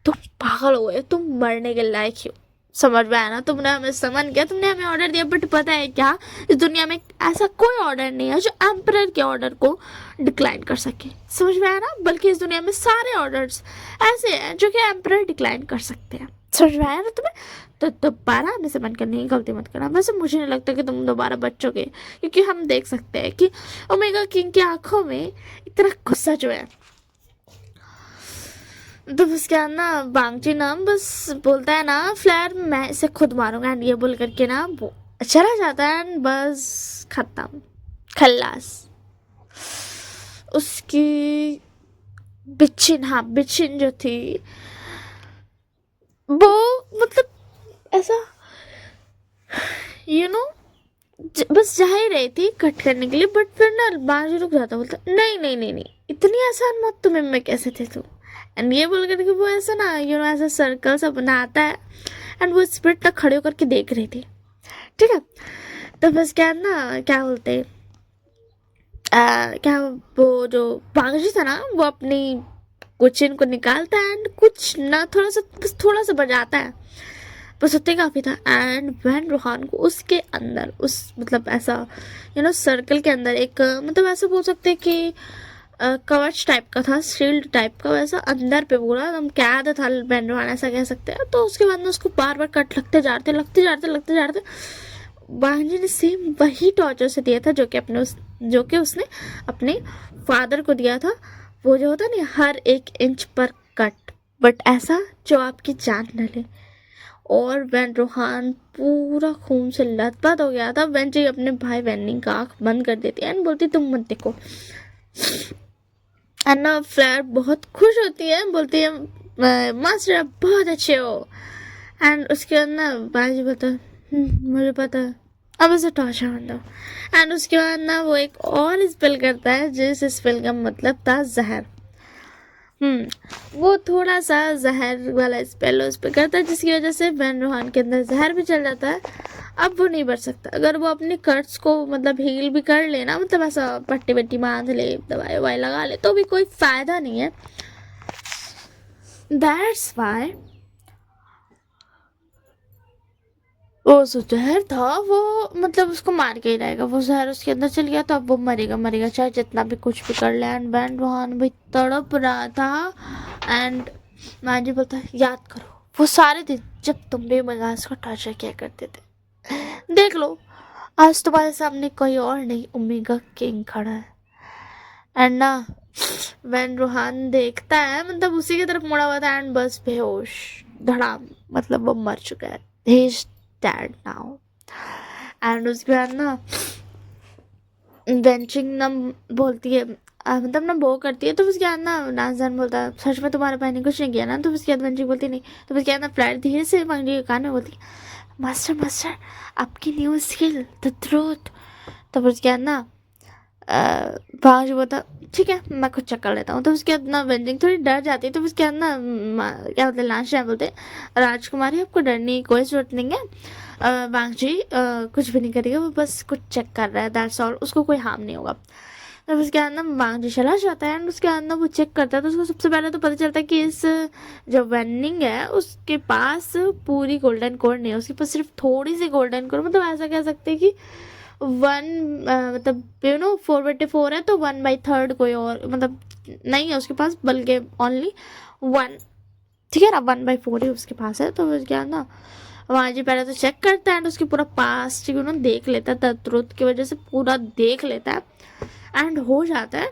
तुम पागल हो गए, तुम मरने के लायक ही हो। समझ में आया ना, तुमने हमें समन किया, तुमने हमें ऑर्डर दिया, बट पता है क्या, इस दुनिया में ऐसा कोई ऑर्डर नहीं है जो एम्परर के ऑर्डर को डिक्लाइन कर सके। समझ में आया ना, बल्कि इस दुनिया में सारे ऑर्डर्स ऐसे हैं जो कि एम्परर डिक्लाइन कर सकते हैं। समझ में आया ना तुम्हें। तो दोबारा हमें समन करने की गलती मत करना। वैसे मुझे नहीं लगता कि तुम दोबारा बचोगे, क्योंकि हम देख सकते हैं कि ओमेगा किंग की आंखों में इतना गुस्सा जो है। तो बस क्या ना, बांगची नाम बस बोलता है ना फ्लेयर मैं इसे खुद मारूंगा, एंड ये बोल करके ना वो चला जाता है, एंड बस खत्म, खल्लास। उसकी बिच्छिन, हाँ बिच्छिन जो थी वो मतलब ऐसा यू नो बस जा ही रही थी कट करने के लिए, बट फिर ना बांगची रुक जाता, बोलता नहीं नहीं नहीं नहीं, इतनी आसान मत तुम्हें मैं कैसे थे तू। एंड ये बोल करके वो ऐसा ना ऐसा सर्कल सा बनाता है, एंड वो स्पिरिट तक खड़े होकर के देख रही थी। ठीक है, तो बस क्या है ना, क्या बोलते क्या वो जो बांगजी था ना वो अपनी कुछ इनको निकालता है, एंड कुछ ना थोड़ा सा बजाता है, बस उतने काफ़ी था। एंड वैन रोहान को उसके अंदर उस मतलब ऐसा सर्कल के अंदर एक मतलब ऐसा बोल सकते हैं कि कवच टाइप का था, शील्ड टाइप का, वैसा अंदर पे पूरा एकदम कैद था वैन रोहान, ऐसा कह सकते हैं। तो उसके बाद में उसको बार बार कट लगते जाते बांजी ने सेम वही टॉर्चर से दिया था जो कि उसने अपने फादर को दिया था, वो जो होता नहीं हर 1 इंच पर कट, बट ऐसा जो आपकी जान न ले। और वैन रोहान पूरा खून से लथपथ हो गया था। वैन जी अपने भाई वैनिंग का आँख बंद कर देती है एंड बोलती तुम मत देखो। अन्ना फ्लेयर बहुत खुश होती है, बोलती है मास्टर आप बहुत अच्छे हो। एंड उसके बाद ना बाजी बोलता मुझे पता है, अब उसे टॉर्चर मत दो। एंड उसके बाद ना वो एक और स्पेल करता है, जिस स्पेल का मतलब था जहर। वो थोड़ा सा जहर वाला स्पेल उस पर करता है, जिसकी वजह से वैन रोहान के अंदर जहर भी चल जाता है। अब वो नहीं बच सकता। अगर वो अपने कट्स को मतलब हील भी कर लेना, मतलब ऐसा पट्टी वट्टी बांध ले, दवाई ववाई लगा ले, तो भी कोई फायदा नहीं है। दैट्स वाई वो जो जहर था वो मतलब उसको मार के ही रहेगा। वो जहर उसके अंदर चल गया तो अब वो मरेगा चाहे जितना भी कुछ भी कर ले। एंड वैन रोहान भी तड़प रहा था। एंड मांझी बोलता है याद करो वो सारे दिन जब तुम भी मगास को टॉर्चर किया करते थे, देख लो आज तुम्हारे सामने कोई और नहीं, ओमेगा किंग खड़ा है। एंड ना वैन रोहान देखता है, मतलब उसी की तरफ मुड़ा हुआ था, एंड बस बेहोश धड़ाम, मतलब वो मर चुका है, he is dead now. And उसके बाद ना वेंचिंग ना बोलती है मतलब ना वो करती है, तो उसके बाद ना नाजन बोलता है सच में तुम्हारे भाई ने कुछ नहीं किया ना। तो उसके बाद वेंचिंग बोलती नहीं। तो उसके बाद ना फ्लैट धीरे से मांगली के कान में बोलती मास्टर आपकी न्यू स्किल द ट्रूथ। तो उसके बाद ना भांज बोलता ठीक है मैं कुछ चेक कर लेता हूँ। तो उसके बाद ना वेंजिंग थोड़ी डर जाती है। तो उसके बाद ना क्या बोलते लास्ट टाइम बोलते राजकुमारी आपको डरने की कोई जरूरत नहीं है, वांग जी कुछ भी नहीं करेगा, वो बस कुछ चेक कर रहा है, दैट्स ऑल, उसको कोई हार्म नहीं होगा। तो उसके बाद ना वांग जी चला जाता है, एंड उसके बाद ना वो चेक करता है। तो उसको सबसे पहले तो पता चलता है कि इस जो वेनिंग है उसके पास पूरी गोल्डन कोर नहीं है, उसके पास सिर्फ थोड़ी सी गोल्डन कोर, मतलब ऐसा कह सकते हैं कि 4/4 है, तो 1/3 कोई और मतलब नहीं है उसके पास, बल्कि ओनली 1, ठीक है ना, 1/4 ही उसके पास है। तो क्या ना वहाँ जी पहले तो चेक करता है, उसकी पूरा पास्ट देख लेता है, ट्रुथ की वजह से पूरा देख लेता है, एंड हो जाता है।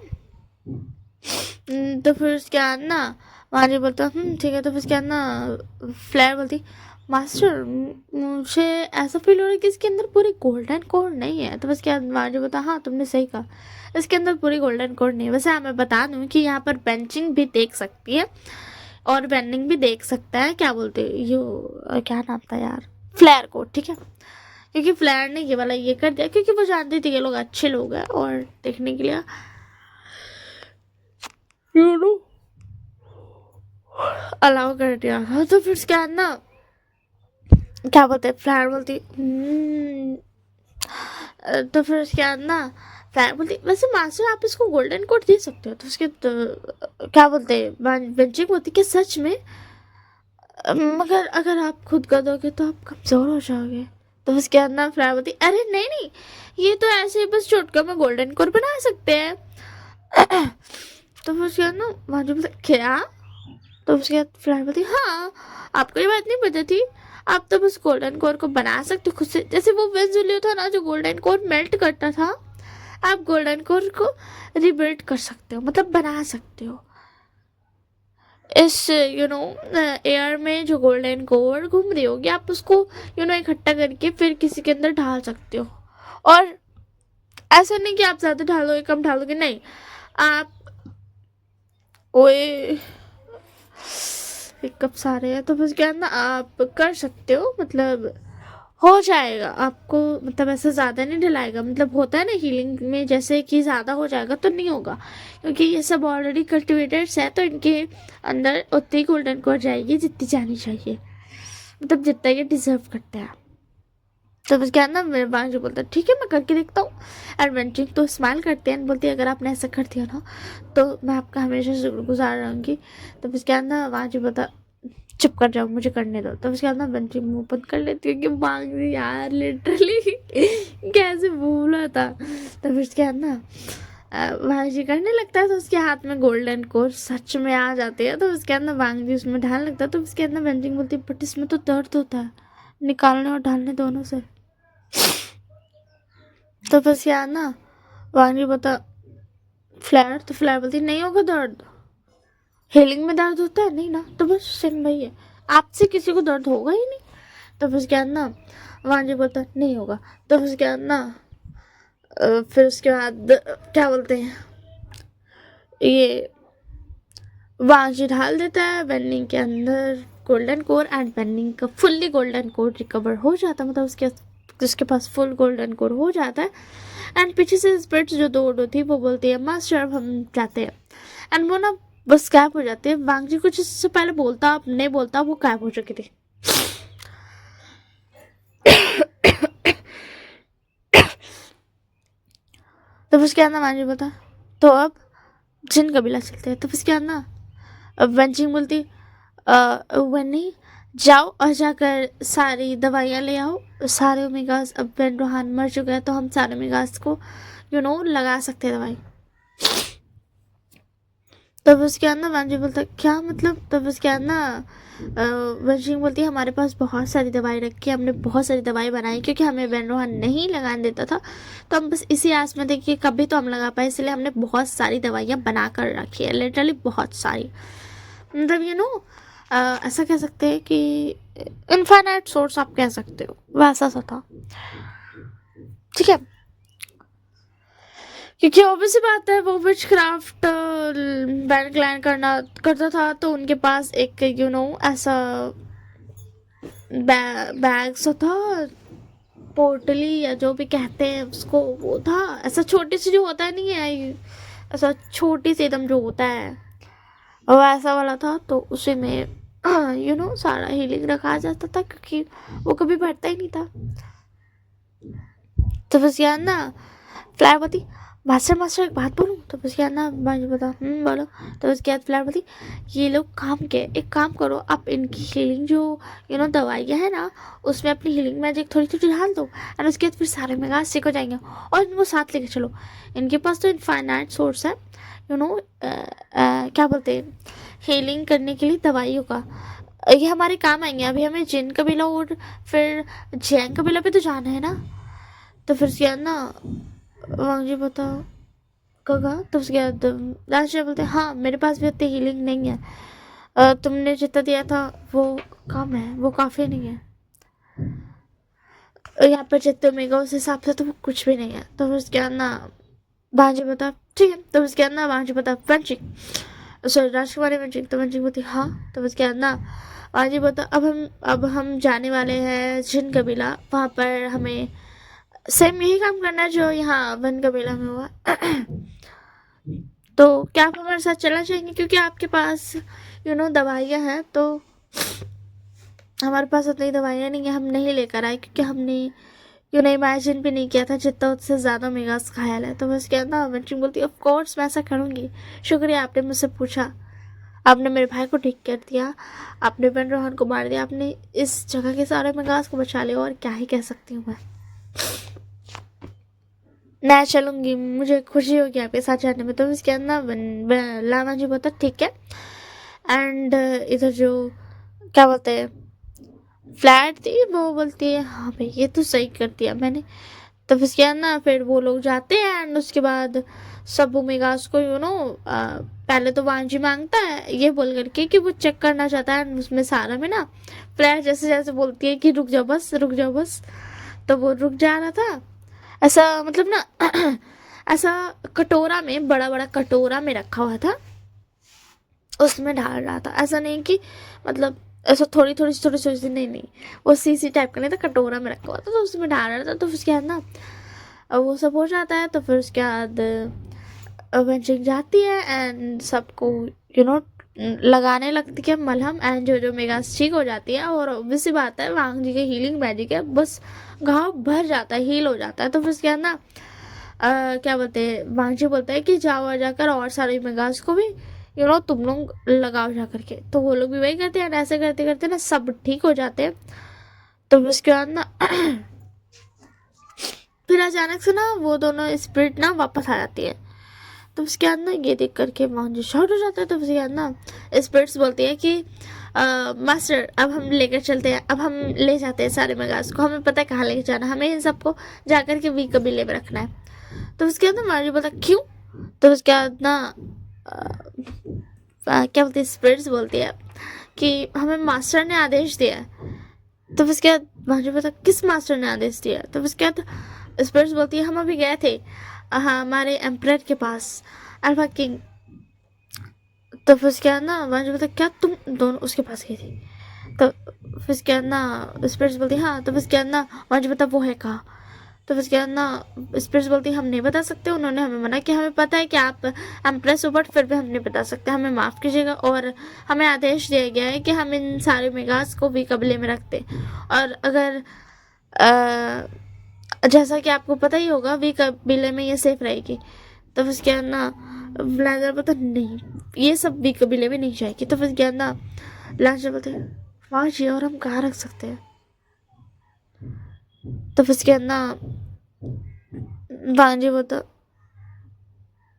तो फिर उसके बाद ना वहाँ जी बोलता ठीक है। तो फिर उसके बाद ना फ्लेयर बोलती मास्टर मुझे ऐसा फील हो रहा है कि इसके अंदर पूरी गोल्डन कोर नहीं है। तो बस क्या मार्जो बता हाँ तुमने सही कहा, इसके अंदर पूरी गोल्डन कोर नहीं है। वैसे मैं बता दूं कि यहाँ पर बेंचिंग भी देख सकती है, और वेनिंग भी देख सकता है, क्या बोलते यो क्या नाम था यार, फ्लेयर को, ठीक है। क्योंकि फ्लेयर ने ये वाला ये कर दिया क्योंकि वो जानती थी ये लोग अच्छे लोग हैं और देखने के लिए यू नो अलाउ कर दिया था। तो फिर उसके बाद ना क्या बोलते फ्लेयर बोलती तो फिर उसके बाद ना फ्लेयर बोलती वैसे मास्टर आप इसको गोल्डन कोड दे सकते हो। तो उसके क्या बोलते बेंचिंग बोलती कि सच में मगर अगर आप खुद कर दोगे तो आप कमज़ोर हो जाओगे। तो उसके बाद ना फ्लावर बोलती अरे नहीं नहीं, ये तो ऐसे ही बस चुटकियों में गोल्डन कोर बना सकते हैं। तो फिर उसके बाद ना मांझू बोलती क्या। तो उसके बाद फ्लावर बोलती हाँ, आपको ये बात नहीं पता थी, आप तो बस गोल्डन कोर को बना सकते हो खुद से। जैसे वो वेंजुलियो था ना जो गोल्डन कोर मेल्ट करता था, आप गोल्डन कोर को रिबिल्ड कर सकते हो, मतलब बना सकते हो। इस एयर में जो गोल्डन कोर घूम रही होगी आप उसको इकट्ठा करके फिर किसी के अंदर ढाल सकते हो। और ऐसा नहीं कि आप ज़्यादा ढालोगे कम ढालोगे, नहीं, आप ओए कब सारे हैं तो बस क्या ना आप कर सकते हो, मतलब हो जाएगा आपको, मतलब ऐसा ज़्यादा नहीं ढलाएगा, मतलब होता है ना हीलिंग में जैसे कि ज़्यादा हो जाएगा तो नहीं होगा क्योंकि ये सब ऑलरेडी कल्टिवेटर्स है तो इनके अंदर उतनी गोल्डन कोर जाएगी जितनी जानी चाहिए, मतलब जितना ये डिजर्व करते हैं। तो बस क्या ना मेरे बांझ बोलता ठीक है मैं करके देखता हूँ। एडवेंचरिंग तो स्माइल करते हैं, बोलती है अगर आपने ऐसा कर दिया ना तो मैं आपका हमेशा शुक्रगुजार रहूँगी। तो बस क्या ना बांझ बोलता चुप कर जाओ मुझे करने दो। तो उसके बाद ना बंटी मुंह बंद कर लेती है कि मांग रही यार लिटरली कैसे भूला था। तो फिर उसके बाद ना भांजी करने लगता है तो उसके हाथ में गोल्डन कोर सच में आ जाती है। तो उसके बाद ना भांजी उसमें ढालने लगता है। तो उसके बाद ना बंटी बोलती है बट इसमें तो दर्द होता है निकालने और ढालने दोनों से। तो बस यार ना भांजी बता फ्लैर, तो फ्लैर बोलती नहीं होगा दर्द, हीलिंग में दर्द होता है नहीं ना। तो बस सेम भाई है, आपसे किसी को दर्द होगा ही नहीं। तो फिर उसके बाद ना वांजी बोलता नहीं होगा। तो फिर उसके बाद ना फिर उसके बाद क्या बोलते हैं ये वांजी ढाल देता है बेनिंग के अंदर गोल्डन कोर एंड बेनिंग का फुल्ली गोल्डन कोर रिकवर हो जाता है, मतलब उसके पास फुल गोल्डन कोर हो जाता है। एंड पीछे से स्पिरिट्स जो दो थी वो बोलती है मास्टर अब हम जाते हैं। एंड वो ना बस गायब हो जाते हैं। वांगजी कुछ इससे पहले बोलता नहीं बोलता वो गायब हो चुकी थी। तो फिर क्या ना वांगजी बोलता तो अब जिन कबीला चलते हैं। तो फिर क्या ना अब वेंचिंग बोलती वनी जाओ और जाकर सारी दवाइयाँ ले आओ, सारे ओमेगास। अब बेन रोहान मर चुका है तो हम सारे ओमेगास को लगा सकते हैं दवाई। तब उसके बाद ना वांजी बोलता क्या मतलब। तब उसके बाद ना वंशिंग बोलती है हमारे पास बहुत सारी दवाई रखी है, हमने बहुत सारी दवाई बनाई क्योंकि हमें बेन रोहान नहीं लगाने देता था तो हम बस इसी आस में थे कि कभी तो हम लगा पाए, इसलिए हमने बहुत सारी दवाइयाँ बना कर रखी है, लिटरली बहुत सारी। मतलब ऐसा कह सकते हैं कि इनफाइनाइट सोर्स आप कह सकते हो, वैसा सा था, ठीक है। क्योंकि ऑब्वियस बात है वो विच क्राफ्ट बैन क्लाइन करता था तो उनके पास एक ऐसा बैग सा था, पोर्टली या जो भी कहते हैं उसको, वो था ऐसा छोटी सी जो होता है नहीं है, ऐसा छोटी सी एकदम जो होता है वो ऐसा वाला था। तो उसी में सारा हीलिंग रखा जाता था क्योंकि वो कभी बढ़ता ही नहीं था। तो बस यार ना फ्लायर बोलती मास्टर एक बात बोलूँ। तो बस यार ना बाजी बता बोलो। तो उसके बाद फ्लायर बोलती ये लोग काम के एक काम करो, आप इनकी हीलिंग जो दवाइयाँ है ना उसमें अपनी हीलिंग मैजिक थोड़ी थोड़ी डाल दो और उसके बाद फिर सारे मेगा सिक हो जाएंगे और इनको साथ लेके चलो। इनके पास तो इनफाइनाइट सोर्स है क्या बोलते हैं हीलिंग करने के लिए दवाइयों का, ये हमारे काम आएंगे। अभी हमें जिन कबीला और फिर जैन कबीला पे तो जाना है ना। तो फिर उसके बाद ना वांगजी बताओ कगा। तो उसके बाद राजा बोलते हाँ मेरे पास भी उतनी हीलिंग नहीं है, तुमने जितना दिया था वो कम है, वो काफ़ी नहीं है, यहाँ पर जितने मेगा उस हिसाब से तो वो कुछ भी नहीं है। तो फिर उसके बाद ना वांगजी बता ठीक है। तो उसके बाद ना वांगजी बता पंचिंग सॉरी राजकुमारी मंजिल, तो मंजिल बोलती हाँ। तो उसके बाद ना वाजी बोलता अब हम जाने वाले हैं जिन कबीला, वहाँ पर हमें सेम यही काम करना है जो यहाँ वन कबीला में हुआ। तो क्या आप हमारे साथ चलना चाहेंगे, क्योंकि आपके पास दवाइयाँ हैं, तो हमारे पास उतनी दवाइयाँ नहीं है, हम नहीं लेकर आए, क्योंकि हमने इमेजिन भी नहीं किया था जितना उससे ज़्यादा मेगास घायल है। तो बस क्या ना मंजिल बोलती ऑफ कोर्स मैं ऐसा करूँगी, शुक्रिया आपने मुझसे पूछा, आपने मेरे भाई को ठीक कर दिया, आपने बन रोहन को मार दिया, आपने इस जगह के सारे मेगास को बचा लिया, और क्या ही कह सकती हूँ मैं चलूँगी, मुझे खुशी होगी आपके साथ जाने में। तो उसके अंदर लामा जी बोलता ठीक है। एंड इधर जो क्या बोलते हैं फ्लैट थी, वो बोलती है हाँ भाई ये तो सही कर दिया मैंने। तो उसके बाद ना फिर वो लोग जाते हैं, एंड उसके बाद सब ओमेगास को पहले तो वांजी मांगता है ये बोल करके कि वो चेक करना चाहता है, and उसमें सारा में ना फ्लैट जैसे जैसे बोलती है कि रुक जाओ बस, रुक जाओ बस। तो वो रुक जा रहा था, ऐसा मतलब ना ऐसा कटोरा में, बड़ा बड़ा कटोरा में रखा हुआ था, उसमें डाल रहा था। ऐसा नहीं कि मतलब ऐसा थोड़ी थोड़ी छोटी छोटी, नहीं नहीं, वो सीसी टाइप का नहीं था, कटोरा में रखा हुआ था, तो उसमें डाल रहा था। तो उसके बाद ना अब वो सब हो जाता है, तो फिर उसके बाद वेंचिंग जाती है एंड सबको लगाने लगती है मलहम, एंड जो मेगास ठीक हो जाती है। और ऑब्वियसली बात है वांग जी के हीलिंग मैजिक है, बस घाव भर जाता है, हील हो जाता है। तो फिर उसके बाद ना क्या बोलते हैं वांग जी बोलता है कि जाओ आ जाकर और सारे मेगास को भी तुम लोग लगाओ जा करके। तो वो लोग भी वही करते हैं, ऐसे करते करते ना सब ठीक हो जाते हैं। तो उसके बाद ना फिर अचानक से ना वो दोनों स्पिरिट ना वापस आ जाती है। तो उसके बाद ना ये देख करके मांझी शॉर्ट हो जाता है। तो उसके बाद ना स्पिरिट्स बोलती है कि मास्टर अब हम लेकर चलते हैं, अब हम ले जाते हैं सारे मेगास को, हमें पता है कहाँ लेके जाना, हमें इन सबको जा करके वी कबीले में रखना है। तो उसके बाद ना मांझी बोलता क्यों। तो उसके बाद ना क्या बोलती है स्पिरिट्स बोलती है कि हमें मास्टर ने आदेश दिया है। तो उसके बाद मांझी बोलता किस मास्टर ने आदेश दिया। तो उसके बाद स्पिरिट्स बोलती है हम अभी गए थे हमारे एम्परर के पास, अल्फा किंग। तो फिर उसके बाद ना मांझी बोलता क्या तुम दोनों उसके पास गई थी। तो फिर उसके बाद ना स्पिरिट्स बोलती हाँ। तो फिर उसके बाद ना मांझी बोलता वो है कहाँ। तो फिर उसके बाद ना स्पिरिट्स बोलती हम नहीं बता सकते, उन्होंने हमें मना किया, हमें पता है कि आप एम्प्रेस हो, बट फिर भी हम नहीं बता सकते, हमें माफ़ कीजिएगा। और हमें आदेश दिया गया है कि हम इन सारे मेगास को भी कबले में रखते, और अगर जैसा कि आपको पता ही होगा वी कबीले में ये सेफ रहेगी। तो फिर उसके बाद ना ब्लैजर बोलता नहीं ये सब वी कबीले में नहीं जाएगी। तो फिर उसके बाद ना ब्लैजर बोलते वहाँ जी और हम कहाँ रख सकते हैं। तो फिर उसके बाद ना वांजी बोलता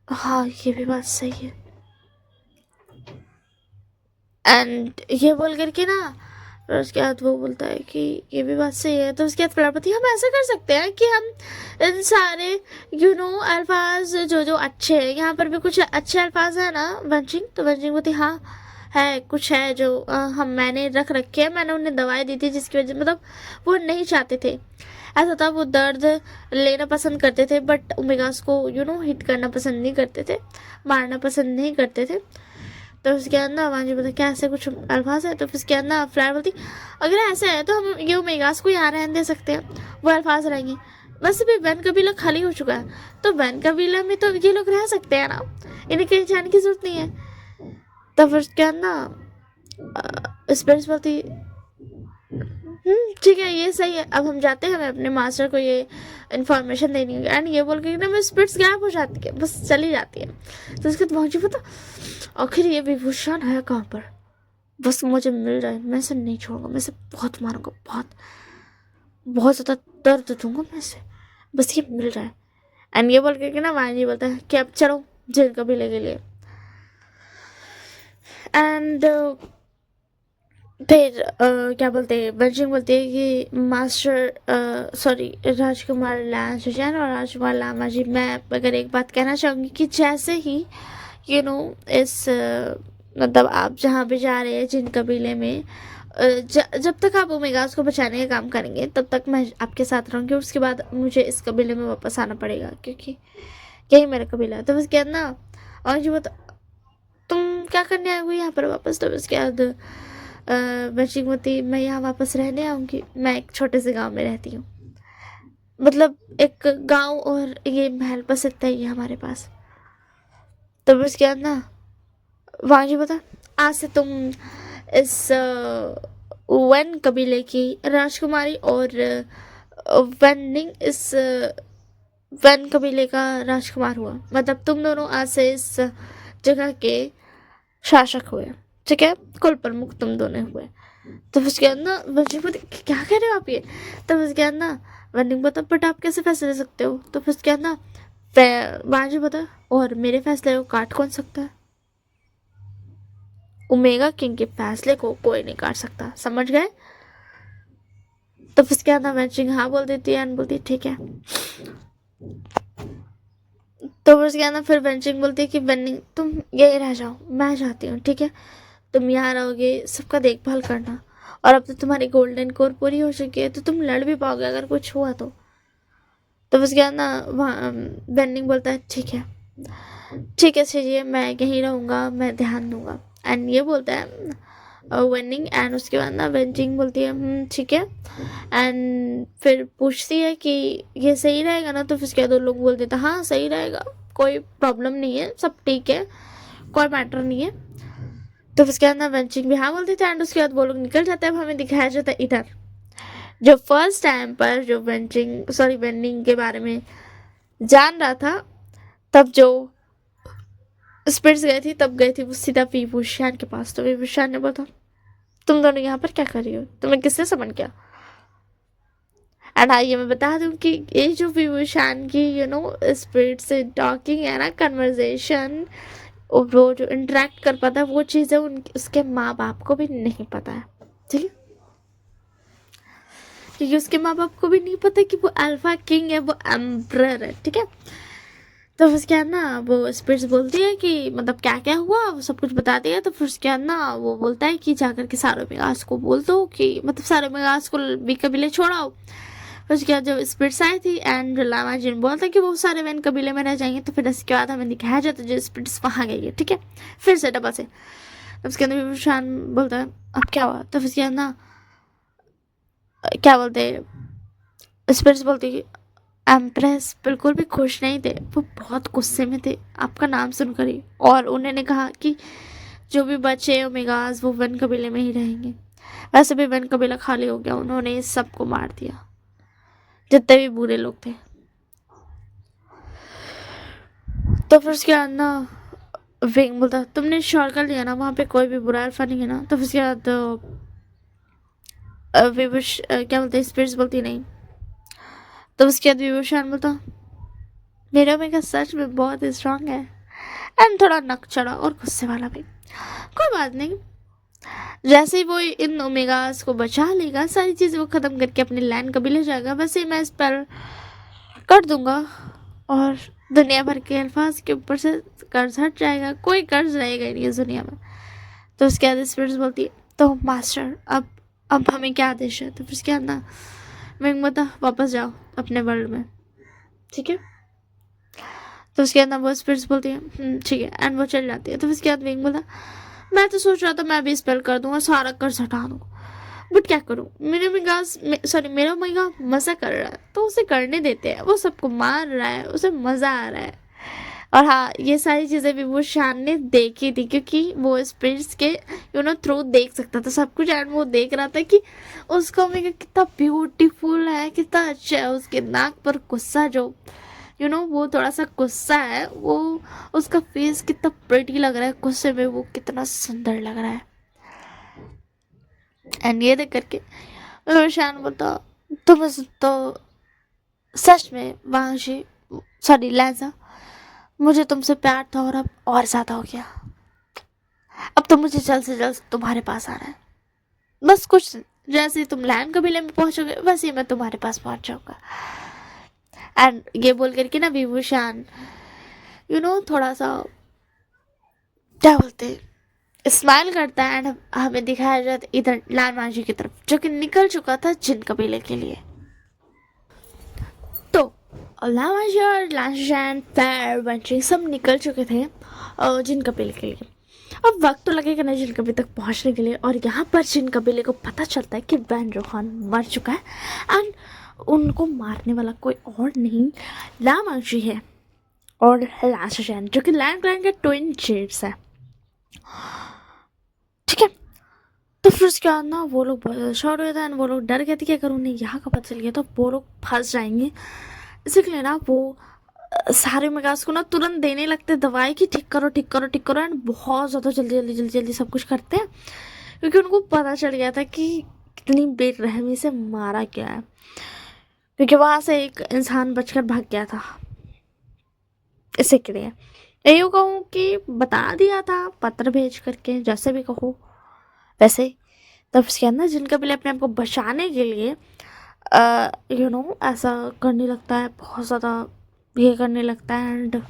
हाँ ये भी बात सही है। एंड ये बोल करके ना और उसके बाद वो बोलता है कि ये भी बात सही है। तो उसके बाद प्रजापति हम ऐसा कर सकते हैं कि हम इन सारे अल्फाज जो जो अच्छे हैं, यहाँ पर भी कुछ अच्छे अल्फाज है ना वंशिंग। तो वंशिंग बोलती हाँ है, कुछ है जो मैंने रख रखे हैं, मैंने उन्हें दवाई दी थी जिसकी वजह मतलब वो नहीं चाहते थे, ऐसा था वो दर्द लेना पसंद करते थे, बट ओमेगास को हिट करना पसंद नहीं करते थे, मारना पसंद नहीं करते थे। तो उसके बाद ना वांजी बोलता क्या ऐसे कुछ अल्फाज है। तो उसके बाद ना फ्लायर बोलती अगर ऐसा है तो हम ये ओमेगास को यहाँ रहने दे सकते हैं, वो अल्फाज रहेंगे। बस अभी वन कबीला खाली हो चुका है, तो वन कबीला में तो ये लोग रह सकते हैं ना, इन्हें कहीं जाने की जरूरत नहीं है। तो फिर उसके बाद ना स्पिरिट्स बोलती ठीक है ये सही है, अब हम जाते हैं, हमें अपने मास्टर को ये इन्फॉर्मेशन देनी होगी। एंड ये बोल के ना मैं स्पिरिट्स गायब हो जाती है, बस चली जाती है। तो उसके बाद पहुंची पता आखिर ये विभूषण है कहाँ पर, बस मुझे मिल जाए, मैं इसे नहीं छोड़ूंगा, मैं इसे बहुत मारूंगा, बहुत बहुत ज़्यादा दर्द दूंगा मैं इसे, बस ये मिल जाए। एंड ये बोल के ना वाणी बोलता है कि अब चलो जेल कबीले के लिए। एंड फिर क्या बोलते हैं बंशिंग बोलती है कि मास्टर सॉरी राजकुमार लामा सुजैन और राजकुमार लामा जी, मैं अगर एक बात कहना चाहूँगी कि जैसे ही इस मतलब आप जहाँ पे जा रहे हैं जिन कबीले में जब तक आप ओमेगास को बचाने का काम करेंगे तब तक मैं आपके साथ रहूँगी, उसके बाद मुझे इस कबीले में वापस आना पड़ेगा क्योंकि यही मेरा कबीला है। तो बस क्या ना और जी बता तुम क्या क्या करने आए हुए यहाँ पर वापस? तो उसके बाद बच्ची बोलती मैं यहाँ वापस रहने आऊँगी, मैं एक छोटे से गांव में रहती हूँ। मतलब एक गांव और ये महल बस इतना ही है हमारे पास। तो उसके बाद ना वहाँ जी बता, आज से तुम इस वन कबीले की राजकुमारी और वनिंग इस वन कबीले का राजकुमार हुआ। मतलब तुम दोनों आज से इस जगह के शासक हुए, ठीक है? कुल प्रमुख तुम दोनों हुए। तो उसके बाद ना वनिंग बोलती क्या कह रहे हो आप ये? तो उसके बाद ना वनिंग बता बट आप कैसे फैसले ले सकते हो? तो फिर उसके बाद ना बाजी बता और मेरे फैसले को काट कौन सकता है? ओमेगा किंग के फैसले को कोई नहीं काट सकता, समझ गए? तो फिर क्या था, मैचिंग हाँ बोल देती है एंड बोलती है ठीक है। तो फिर क्या ना, फिर वेंचिंग बोलती है कि वेनिंग तुम यही रह जाओ, मैं जाती हूँ, ठीक है? तुम यहाँ रहोगे, सबका देखभाल करना, और अब तो तुम्हारी गोल्डन कोर पूरी हो चुकी है तो तुम लड़ भी पाओगे अगर कुछ हुआ तो। फिर क्या ना वहाँ वेनिंग बोलता है ठीक है चलिए मैं यहीं रहूँगा, मैं ध्यान दूंगा। एंड ये बोलता है वेनिंग, एंड उसके बाद ना वेंचिंग बोलती है ठीक है। एंड फिर पूछती है कि ये सही रहेगा ना? तो फिर क्या दो लोग बोल देते हाँ सही रहेगा, कोई प्रॉब्लम नहीं है, सब ठीक है, कोई मैटर नहीं है। तो फिर क्या ना वेंचिंग भी हाँ बोल देते हैं एंड उसके बाद वो लोग निकल जाते हैं। अब हमें दिखाया जाता है इधर जो फर्स्ट टाइम पर जो वेनिंग के बारे में जान रहा था, तब जो स्पिरिट्स गई थी तब गई थी वो सीधा विभूषण के पास। तो विभूषण ने बोला तुम दोनों यहाँ पर क्या कर रही हो, तुम्हें किससे समन किया? एंड आइए मैं बता दूं कि ये जो विभूषण की स्पिरिट से टॉकिंग है ना, कन्वर्सेशन, वो जो इंटरेक्ट कर पाता है, वो चीज़ें उसके माँ बाप को भी नहीं पता है, ठीक है? क्योंकि उसके माँ बाप को भी नहीं पता कि वो अल्फा किंग है, वो एम्परर है, ठीक है? तो फिर क्या ना वो स्पिरिट्स बोलती है कि मतलब क्या क्या हुआ वो सब कुछ बताती है। तो फिर क्या ना वो बोलता है कि जाकर के सारों मेगास को बोल दो कि मतलब सारों मेगास को भी कबीले छोड़ाओ। फिर क्या जब स्पिरिट्स आई थी एंड लामा जी ने बोला था कि वो सारे वैन कबीले में रह जाएंगे, तो फिर इसके बाद हमें दिखाया जाता है जो स्पिरिट्स वहाँ गई है, ठीक है? फिर से डबल से तब उसके अंदर विभूषण बोलता है अब क्या हुआ? तो फिर क्या ना क्या बोलते स्पिरिट्स बोलती है एम्प्रेस बिल्कुल भी खुश नहीं थे, वो बहुत गुस्से में थे आपका नाम सुनकर ही, और उन्होंने कहा कि जो भी बचे ओमेगास वो वन कबीले में ही रहेंगे। वैसे भी वन कबीला खाली हो गया, उन्होंने सबको मार दिया जितने भी बुरे लोग थे। तो फिर उसके बाद ना विंग बोलता तुमने श्योर कर लिया ना वहाँ पे कोई भी बुरा अल्फा नहीं है ना? तो फिर उसके बाद क्या बोलते स्पिरिट्स बोलती नहीं। तो उसके बाद विभूषण बोलता मेरा ओमेगा सच में बहुत स्ट्रांग है एंड थोड़ा नक चढ़ा और गुस्से वाला भी। कोई बात नहीं, जैसे ही वो इन ओमेगास को बचा लेगा, सारी चीज़ें वो ख़त्म करके अपने लैंड कबीले जाएगा, वैसे ही मैं स्पेल कर दूंगा और दुनिया भर के अल्फाज के ऊपर से कर्ज हट जाएगा, कोई कर्ज रहेगा ही नहीं इस दुनिया में। तो उसके बाद स्पिरिट्स बोलती है तो मास्टर अब हमें क्या आदेश है? तो फिर उसके बाद ना मैं बता वापस जाओ अपने वर्ल्ड में, ठीक है? तो उसके बाद वो स्पिरिट्स बोलती है ठीक है, एंड वो चल जाती है। तो उसके बाद विंग बोला मैं तो सोच रहा था मैं भी स्पेल कर दूंगा, सारा कर्ज हटा दूँ, बट क्या करूँ, मेरा मेगा मज़ा कर रहा है तो उसे करने देते हैं, वो सबको मार रहा है, उसे मज़ा आ रहा है। और हाँ, ये सारी चीज़ें भी वो शान ने देखी थी क्योंकि वो स्पिरिट्स के थ्रू देख सकता था सब कुछ, एंड वो देख रहा था कि उसका मेगा कितना ब्यूटीफुल है, कितना अच्छा है। उसके नाक पर गुस्सा जो वो थोड़ा सा गुस्सा है, वो उसका फेस कितना प्रिटी लग रहा है गुस्से में, वो कितना सुंदर लग रहा है। एंड ये देख करके शान बोलता तुम तो सच में वांशी सॉरी लैजा, मुझे तुमसे प्यार था और अब और ज़्यादा हो गया। अब तो मुझे जल्द से जल्द तुम्हारे पास आना है, बस कुछ जैसे ही तुम लैंड कबीले में पहुंचोगे वैसे ही मैं तुम्हारे पास पहुंच जाऊंगा। एंड ये बोल करके ना विभूषण थोड़ा सा क्या बोलते स्माइल करता है एंड हमें दिखाया जाता है इधर लाल मांझी की तरफ जो कि निकल चुका था जिन कबीले के लिए। तो लाल मांझी और लांशैन पैर बंची सब निकल चुके थे जिन कबीले के लिए। अब वक्त तो लगेगा ना जिन कबीले तक पहुंचने के लिए, और यहाँ पर जिन कबीले को पता चलता है कि वैन रोहान मर चुका है एंड उनको मारने वाला कोई और नहीं लामांगजी है और लाशैन, जो कि लैंड क्लैन के ट्विन चिट्स है। ठीक है, तो फिर उसके बाद ना वो लोग बहुत शॉर्ट हुए थे एंड वो लोग डर गए थे कि अगर उन्हें यहाँ का पता चल गया तो वो लोग फंस जाएंगे। इसलिए ना वो सारे मेगास को ना तुरंत देने लगते दवाई की ठीक करो ठीक करो ठीक करो, एंड बहुत ज़्यादा जल्दी जल्दी जल्दी जल्दी सब कुछ करते हैं, क्योंकि उनको पता चल गया था कि कितनी बेरहमी से मारा गया है, क्योंकि वहाँ से एक इंसान बचकर भाग गया था। इसी के लिए यही कहूँ कि बता दिया था पत्र भेज करके, जैसे भी कहो वैसे। तब उसके अंदर जिन कबीले अपने आप को बचाने के लिए ऐसा करने लगता है, बहुत ज़्यादा ये करने लगता है। एंड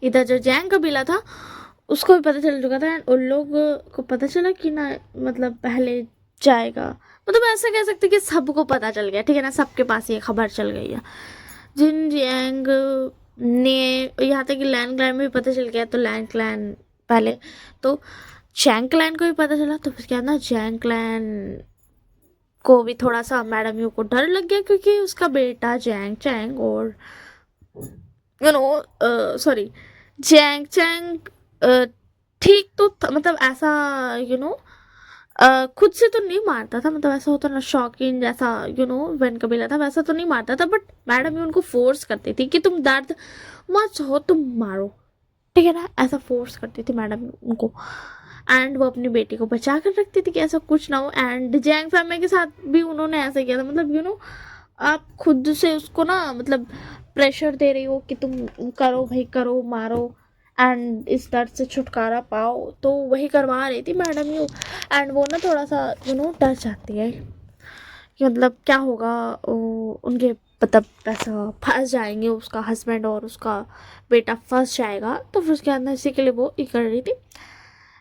इधर जो जैंग कबीला था उसको भी पता चल चुका था, एंड उन लोग को पता चला कि ना मतलब पहले जाएगा, मतलब ऐसा कह सकते कि सबको पता चल गया, ठीक है ना, सबके पास ये खबर चल गई है। जिन जैंग ने यहाँ तक कि लैंड क्लैन में भी पता चल गया, तो लैंड क्लैन पहले तो जैंग क्लैन को भी पता चला, तो फिर क्या ना जैंग क्लैन को भी थोड़ा सा मैडम यू को डर लग गया, क्योंकि उसका बेटा जैंग चैंग और सॉरी जैंग चैंग ठीक तो मतलब ऐसा खुद से तो नहीं मारता था, मतलब ऐसा होता ना शौकीन जैसा वैन कबीला था वैसा तो नहीं मारता था, बट मैडम यू उनको फोर्स करती थी कि तुम दर्द मत सहो तुम मारो, ठीक है ना, ऐसा फोर्स करती थी मैडम उनको। एंड वो अपनी बेटी को बचा कर रखती थी कि ऐसा कुछ ना हो। एंड जैंग फैमिली के साथ भी उन्होंने ऐसा किया था, मतलब आप खुद से उसको ना मतलब प्रेशर दे रही हो कि तुम करो भाई करो मारो एंड इस दर्द से छुटकारा पाओ, तो वही करवा रही थी मैडम यू। एंड वो ना थोड़ा सा डर जाती है कि मतलब क्या होगा, उनके मतलब ऐसा फंस जाएंगे, उसका हस्बैंड और उसका बेटा फंस जाएगा, तो फिर उसके अंदर इसी के लिए वो ये कर रही थी।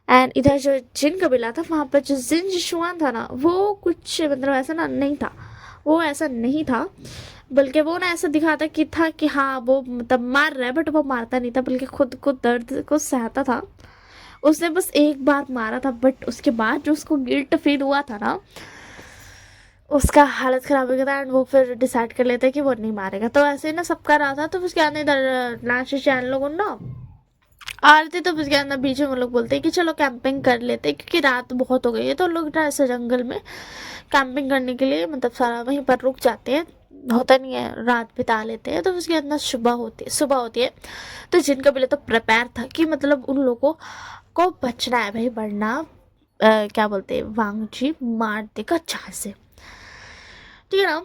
एंड इधर जो जिन कबीला था वहाँ पर जो जिन जिशुआन था ना, वो कुछ मतलब ऐसा ना नहीं था, वो ऐसा नहीं था, बल्कि वो ना ऐसा दिखाता कि था कि हाँ वो मतलब मार रहा है, बट वो मारता नहीं था, बल्कि खुद को दर्द को सहता था। उसने बस एक बार मारा था, बट उसके बाद जो उसको गिल्ट फील हुआ था ना, उसका हालत ख़राब हो गया था। एंड वो फिर डिसाइड कर लेता है कि वो नहीं मारेगा, तो ऐसे ही ना सबका रहा था। तो उसके आने इधर नाच चैन लोगों ना आ रहे थे, तो उसके अंदर बीच में वो लोग बोलते हैं कि चलो कैंपिंग कर लेते हैं, क्योंकि रात बहुत हो गई है, तो लोग ना ऐसे जंगल में कैंपिंग करने के लिए मतलब सारा वहीं पर रुक जाते हैं, होता नहीं है, रात बिता लेते हैं। तो उसके अंदर सुबह होती है, तो जिनका पहले तो प्रिपेयर था कि मतलब उन लोगों को बचना है भाई, वरना क्या बोलते हैं वांगजी मार देगा चाह से, ठीक है ना।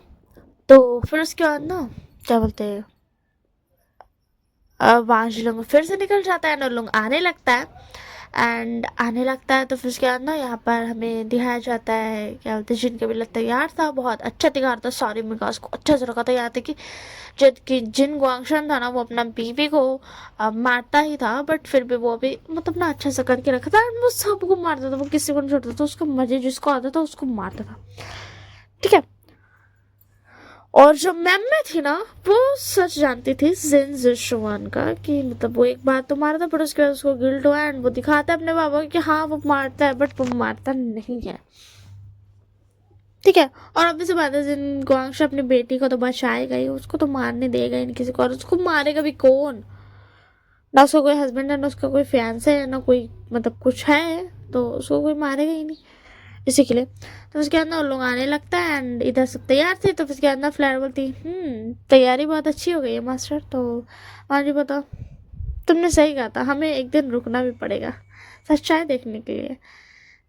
तो फिर उसके बाद ना क्या बोलते हैं वांगजी लोग फिर से निकल जाता है ना, लोग आने लगता है। एंड आने लगता है तो फिर उसके बाद ना यहाँ पर हमें दिखाया जाता है क्या बोलते हैं जिन कबीला तैयार था, बहुत अच्छा तैयार था, सारे मिकास को अच्छा से रखा था, यहाँ तक कि जब कि जिन गुआंगशन था ना वो अपना बीवी को मारता ही था, बट फिर भी वो भी मतलब ना अच्छा से करके रखा था। एंड वो सबको मारता था, वो किसी को नहीं छोड़ता था, उसका मजे जिसको आता था उसको मारता था, ठीक है। और जो मैम में थी ना वो सच जानती थी जिन जिशुआन का, कि मतलब वो एक बार तो मारा था, पर उसके बाद उसको गिल्ट हुआ एंड वो दिखाता है अपने बाबा को कि हाँ वो मारता है, बट वो मारता नहीं है, ठीक है। और अभी से बात है जिन गुआंगशा अपनी बेटी को तो बचाएगा ही, उसको तो मारने देगा ही नहीं किसी को, और उसको मारेगा भी कौन, ना उसका कोई हस्बैंड है, ना उसका कोई फियांसे है, ना कोई मतलब कुछ है, तो उसको कोई मारेगा ही नहीं, इसी के लिए। तो उसके अंदर लोग आने लगता है एंड इधर सब तैयार थे, तो उसके अंदर फ्लैर बोलती तैयारी बहुत अच्छी हो गई है मास्टर। तो हाँ जी बताओ, तुमने सही कहा था, हमें एक दिन रुकना भी पड़ेगा सच्चाई देखने के लिए।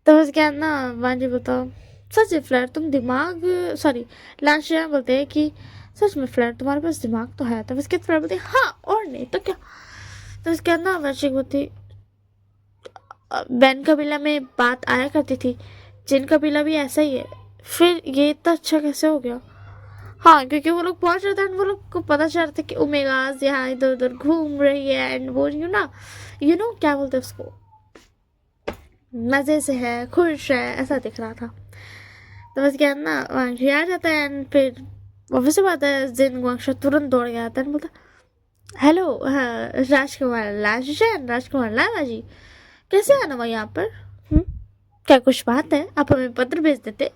तो उसके अंदर वांजी बताओ सच है फ्लैर तुम दिमाग सॉरी लांशिया बोलते हैं कि सच में फ्लैर तुम्हारे पास दिमाग तो है। तो उसके फ्लैर बोलती हाँ और नहीं तो क्या। तो उसके अंदर वांशिक बोलती बैन कबीला में बात आया करती थी, जिन कबीला भी ऐसा ही है, फिर ये इतना अच्छा कैसे हो गया। हाँ क्योंकि वो लोग पहुंच रहे थे एंड वो लोग को पता चल रहा था कि ओमेगास यहाँ इधर उधर घूम रही है, एंड वो यू नो क्या बोलते हैं उसको, मज़े से है खुश है ऐसा दिख रहा था। तो बस क्या ना वांशी आ जाता है एंड फिर ऑफिस से बात है, जिन गुआंगशा तुरंत दौड़ गया आता है बोलता हेलो हाँ राजकुमार लाजैन राजकुमार लामा जी, कैसे आना हुआ यहाँ पर? क्या कुछ बात है? आप हमें पत्र भेज देते।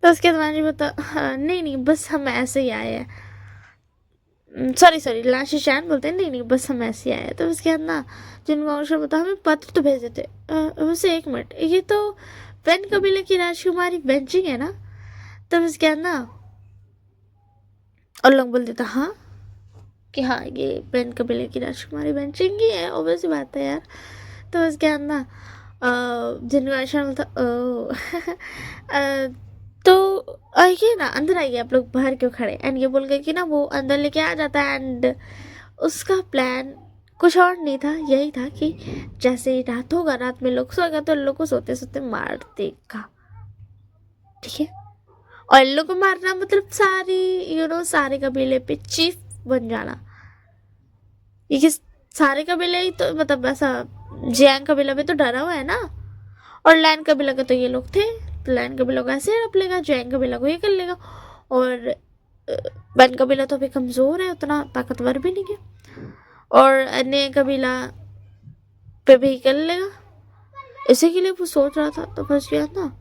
तो उसके बाद जी बता, हाँ, नहीं नहीं बस हम ऐसे ही आए हैं, सॉरी लाशी शैन बोलते हैं, नहीं नहीं बस हम ऐसे ही आए हैं। तो उसके बाद ना जिनको अवसर बता हमें पत्र तो भेज देते। वैसे एक मिनट, ये तो पेन कबीले की राजकुमारी बेंचिंग है ना? तब उसके बाद ना और लोग बोल देता हाँ कि हाँ ये पेन कबीले की राजकुमारी बेंचिंग ही है, ऑब्वियस बात है यार। तो उसके बाद ना जिनको आशा बोलता तो आइए ना, अंदर आइए, आप लोग बाहर क्यों खड़े? एंड ये बोल गए कि ना वो अंदर लेके आ जाता है। एंड उसका प्लान कुछ और नहीं था, यही था कि जैसे ही रात होगा, रात में लोग सोएगा तो लोग को सोते सोते मार देगा, ठीक है? और इन लोग को मारना मतलब सारी सारे कबीले पे चीफ बन जाना। ये सारे कबीले ही तो मतलब ऐसा जियांग कबीला भी तो डरा हुआ है ना, और लैन कबीला के तो ये लोग थे, तो लैन कबीला को ऐसे रख लेगा, जियांग कबीला को ये कर लेगा, और बैन कबीला तो अभी कमज़ोर है, उतना ताकतवर भी नहीं है, और अन्य कबीला पे भी कर लेगा। इसी के लिए वो सोच रहा था। तो फंस गया ना।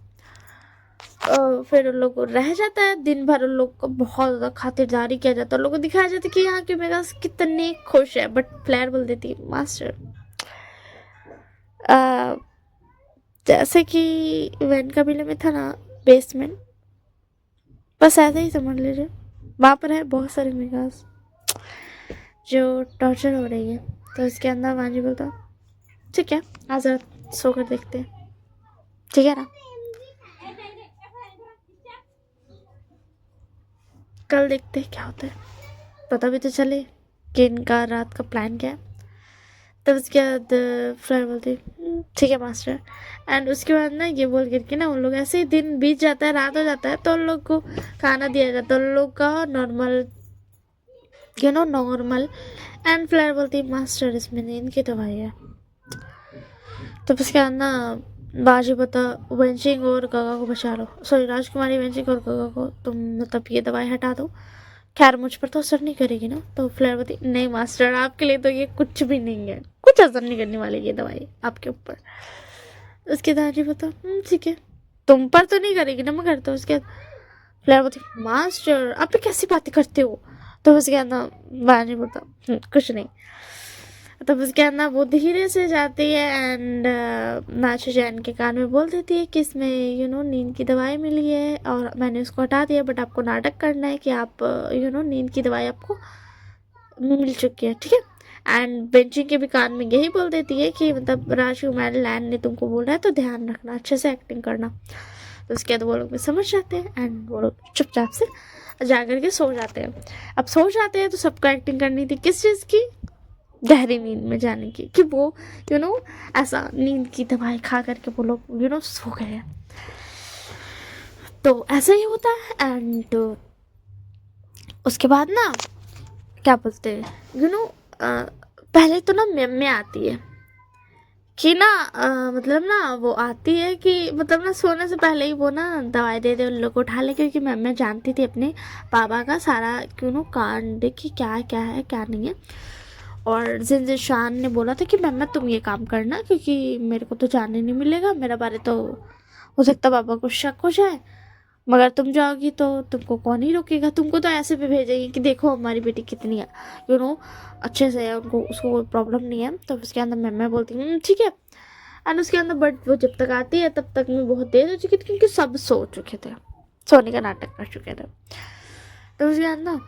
फिर उन लोग को रह जाता है दिन भर, उन लोग को बहुत ज़्यादा खातिरदारी किया जाता है, उन लोग को दिखाया जाता है कि यहाँ के मेगा कितने खुश है। बट फ्लेयर बोल देती है मास्टर जैसे कि वैन कबीले में था ना बेसमेंट, बस ऐसे ही समझ लीजिए, वहाँ पर है बहुत सारे मेगास जो टॉर्चर हो रही है। तो इसके अंदर वांजी बोलता ठीक है आज रात सो कर देखते हैं, ठीक है ना? कल देखते हैं क्या होता है, पता भी तो चले कि इनका रात का प्लान क्या है। तब उसके बाद फ्लायर बोलती ठीक है मास्टर। एंड उसके बाद ना ये बोल करके ना उन लोग ऐसे ही दिन बीत जाता है, रात हो जाता है, तो उन लोग को खाना दिया जाता है, उन लोग का नॉर्मल नॉर्मल। एंड फ्लायर बोलती मास्टर इसमें नींद की दवाई है। तब उसके बाद ना बाजी बता वेंचिंग और गगा को बचा लो, सॉरी राजकुमारी वेंचिंग और गगा को तुम मतलब ये दवाई हटा दो, खैर मुझ पर तो असर नहीं करेगी ना। तो फ्लेयर बती नहीं मास्टर आपके लिए तो ये कुछ भी नहीं है, कुछ असर नहीं करने वाली ये दवाई आपके ऊपर। उसके दादी बता ठीक है तुम पर तो नहीं करेगी ना मगर। तो उसके बाद फ्लेयर बती मास्टर आप भी कैसी बातें करते हो? तो उसके बाद ना बाजी बता कुछ नहीं। तब उसके बाद ना वो धीरे से जाती है एंड नाचो जैन के कान में बोल देती है कि इसमें नींद की दवाई मिली है और मैंने उसको हटा दिया, बट आपको नाटक करना है कि आप नींद की दवाई आपको मिल चुकी है, ठीक है? एंड बेंचिंग के भी कान में यही बोल देती है कि मतलब राजकुमार लैंड ने तुमको बोला है तो ध्यान रखना, अच्छे से एक्टिंग करना। तो उसके बाद वो लोग भी समझ जाते हैं एंड वो लोग चुपचाप से जा करके सो जाते हैं। अब सो जाते हैं तो सबको एक्टिंग करनी थी किस चीज़ की? गहरी नींद में जाने की, कि वो ऐसा नींद की दवाई खा करके वो लोग सो गए हैं। तो ऐसा ही होता है। एंड उसके बाद ना क्या बोलते हैं पहले तो ना मेम्मे आती है कि ना मतलब ना वो आती है कि मतलब ना सोने से पहले ही वो ना दवाई दे दे उन लोग को उठा ले, क्योंकि मैं जानती थी अपने पापा का सारा कांड कि क्या क्या है क्या नहीं है। और जिनजिन शान ने बोला था कि मैम तुम ये काम करना क्योंकि मेरे को तो जाने नहीं मिलेगा, मेरा बारे तो हो सकता पापा को शक हो जाए, मगर तुम जाओगी तो तुमको कौन ही रोकेगा, तुमको तो ऐसे भी भेजेंगे कि देखो हमारी बेटी कितनी है अच्छे से है, उनको उसको कोई प्रॉब्लम नहीं है। तो उसके अंदर मैं बोलती हूँ ठीक है। एंड उसके अंदर बट वो जब तक आती है तब तक मैं बहुत देर हो चुकी थी क्योंकि सब सो चुके थे, सोने का नाटक कर चुके थे। तो उसके अंदर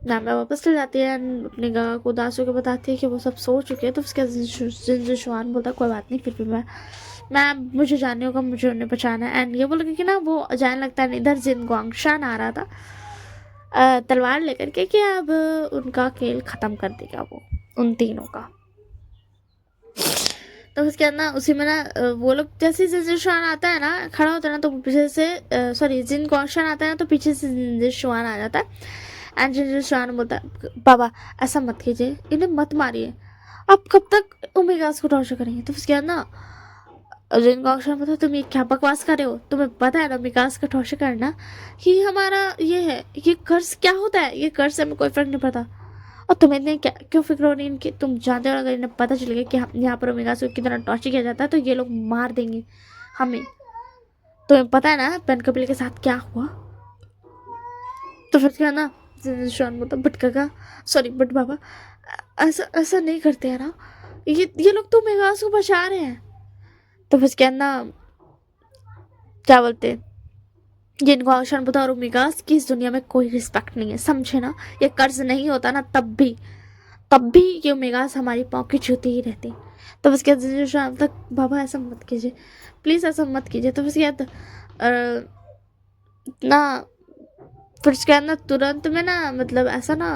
मैं वापस चल जाती है एंड अपने गगा को उदास होकर बताती है कि वो सब सो चुके हैं। तो उसके जिनजुआन बोलता कोई बात नहीं, फिर भी मैं मुझे जाने होगा, मुझे उन्हें बचाना है। एंड ये बोल कि ना वो जाने लगता है इधर जिन गुआंगशान आ रहा था तलवार लेकर के कि अब उनका खेल ख़त्म कर देगा वो उन तीनों का। तो उसके बाद ना उसी में ना वो लोग जैसे जिनजुआन आता है ना खड़ा होता है ना तो पीछे से सॉरी जिन गुआंगशान आता है ना तो पीछे से जिनजुआन आ जाता है। एंड जिनजुआन बोलता है बाबा ऐसा मत कीजिए, इन्हें मत मारिए, आप कब तक ओमेगास को टॉर्चर करेंगे? तो उसके बाद ना जिनको अक्षर पता तुम ये क्या बकवास कर रहे हो, तुम्हें पता है ना विकास का टॉर्चर करना कि हमारा ये है, ये कर्ज क्या होता है, ये कर्ज से हमें कोई फर्क नहीं पड़ता। और तुम्हें इतने क्या क्यों फिक्र हो रही है इनकी? तुम जानते हो अगर इन्हें पता चल गया कि हम यहाँ पर ओमेगा को कितना टॉर्चर किया जाता है तो ये लोग मार देंगे हमें। तुम्हें पता है ना पेन कपिल के साथ क्या हुआ? तो फिर क्या ना शॉन बोलता बट काका, सॉरी बट बाबा, ऐसा ऐसा नहीं करते हैं ना, ये लोग तो ओमेगा को बचा रहे हैं। तो फिर क्या ना क्या बोलते हैं, जिनको आशान बता और ओमेगास की इस दुनिया में कोई रिस्पेक्ट नहीं है, समझे ना? ये कर्ज नहीं होता ना तब भी ये ओमेगास हमारी पाँव की जूती ही रहती। तो बस क्या शाम तक बाबा ऐसा मत कीजिए प्लीज़, ऐसा मत कीजिए। तो बस क्या ना फिर उसके बाद ना तुरंत में ना मतलब ऐसा ना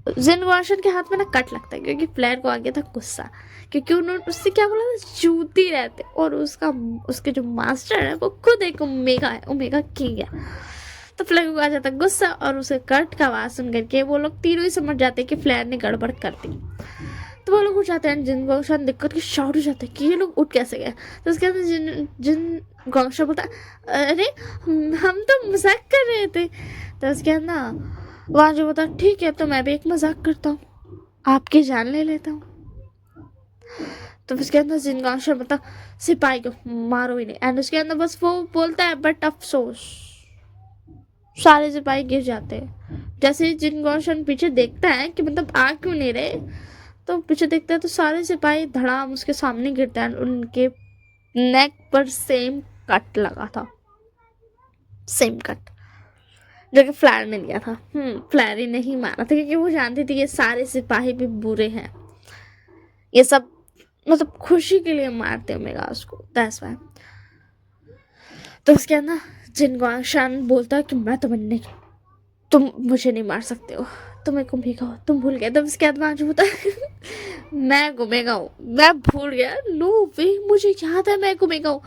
जिन रोशन के हाथ में ना कट लगता है क्योंकि फ्लेयर को आ गया था गुस्सा, क्योंकि उन्होंने उससे क्या बोला था, जूती रहते। और उसके जो मास्टर है वो खुद एक ओमेगा है, ओमेगा किंग है। तो फ्लेयर को आ जाता है गुस्सा और उसे कट का आवाज सुन करके वो लोग तीनों ही समझ जाते हैं कि फ्लेयर ने गड़बड़ कर दी। तो वो लोग उठ जाते हैं, जिन गोंगशान दिक्कत की शाउट हो जाते हैं कि ये लोग उठ कैसे गए। तो उसके बाद जिन गोंगशा बोलता अरे हम तो मजाक कर रहे थे। तो उसके बाद ना वहाँ जो बोलता ठीक है तो मैं भी एक मजाक करता हूँ, आपकी जान ले लेता हूँ। तो उसके अंदर जिन गोंगशा बोलता सिपाही को मारो ही नहीं, एंड उसके अंदर बस वो बोलता है बट अफसोस सारे सिपाही गिर जाते हैं। जैसे ही जिन गोंगशा पीछे देखता है कि मतलब आ क्यों नहीं रहे, तो पीछे देखता है तो सारे सिपाही धड़ाम उसके सामने गिरते हैं। उनके नेक पर सेम कट लगा था, सेम कट जो कि फ्लैर ने दिया था। फ्लैर ही नहीं मारा था क्योंकि वो जानती थी ये सारे सिपाही भी बुरे हैं, ये सब मतलब खुशी के लिए मारते ओमेगा उसको, दैट्स व्हाई। तो उसके अंदर जिन गोंगशान बोलता है कि मैं तुम्हें नहीं, तुम मुझे नहीं मार सकते हो, तुम एक ओमेगा हो, तुम भूल गए। तब उसके बाद वहां जो होता है मैं ओमेगा हूँ, मैं भूल गया, नो वे मुझे याद है मैं ओमेगा हूँ,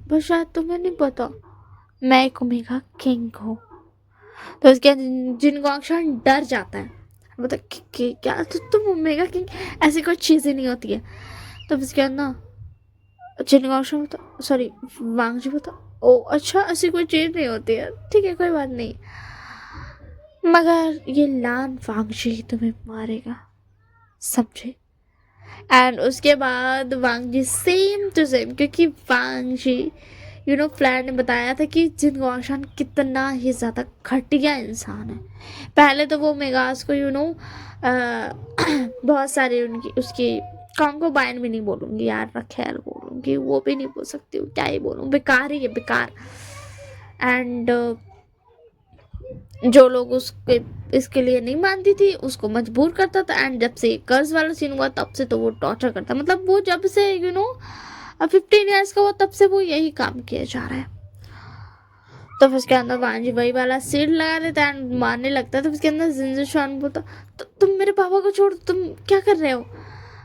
बस शायद तुम्हें नहीं पता मैं एक ओमेगा किंग हूँ। तो उसके बाद जिन गोंगशान डर जाता है, मतलब क्या तो तुम ओमेगा किंग, ऐसी कोई चीज़ ही नहीं होती है। तब उसके बाद ना जिन गोंगशान बता सॉरी वांगजी बता ओ अच्छा ऐसी कोई चीज़ नहीं होती है, ठीक है कोई बात नहीं, मगर ये लान वांगजी तुम्हें मारेगा, समझे? एंड उसके बाद वांगजी सेम टू सेम, क्योंकि वांगजी फ्लैर ने बताया था कि जिन गोंगशान कितना ही ज़्यादा घटिया इंसान है। पहले तो वो मेगास को बहुत सारे उनकी उसकी कॉन्कोबाइन भी नहीं बोलूँगी यार, खैर बोलूँगी वो भी नहीं बोल सकती हूँ, क्या ही बोलूँ, बेकार ही है बेकार। एंड जो लोग उसके इसके लिए नहीं मानती थी उसको मजबूर करता था। एंड जब से कर्ज वाला सीन हुआ तब से तो वो टॉर्चर करता, मतलब वो जब से 15 ईयर्स का हुआ तब से वो यही काम किया जा रहा है। तो फिर उसके अंदर वांजी वही वाला सीट लगा देता है एंड मारने लगता है। तो उसके अंदर जिन शान बोलता तो तुम मेरे पापा को छोड़, तुम क्या कर रहे हो?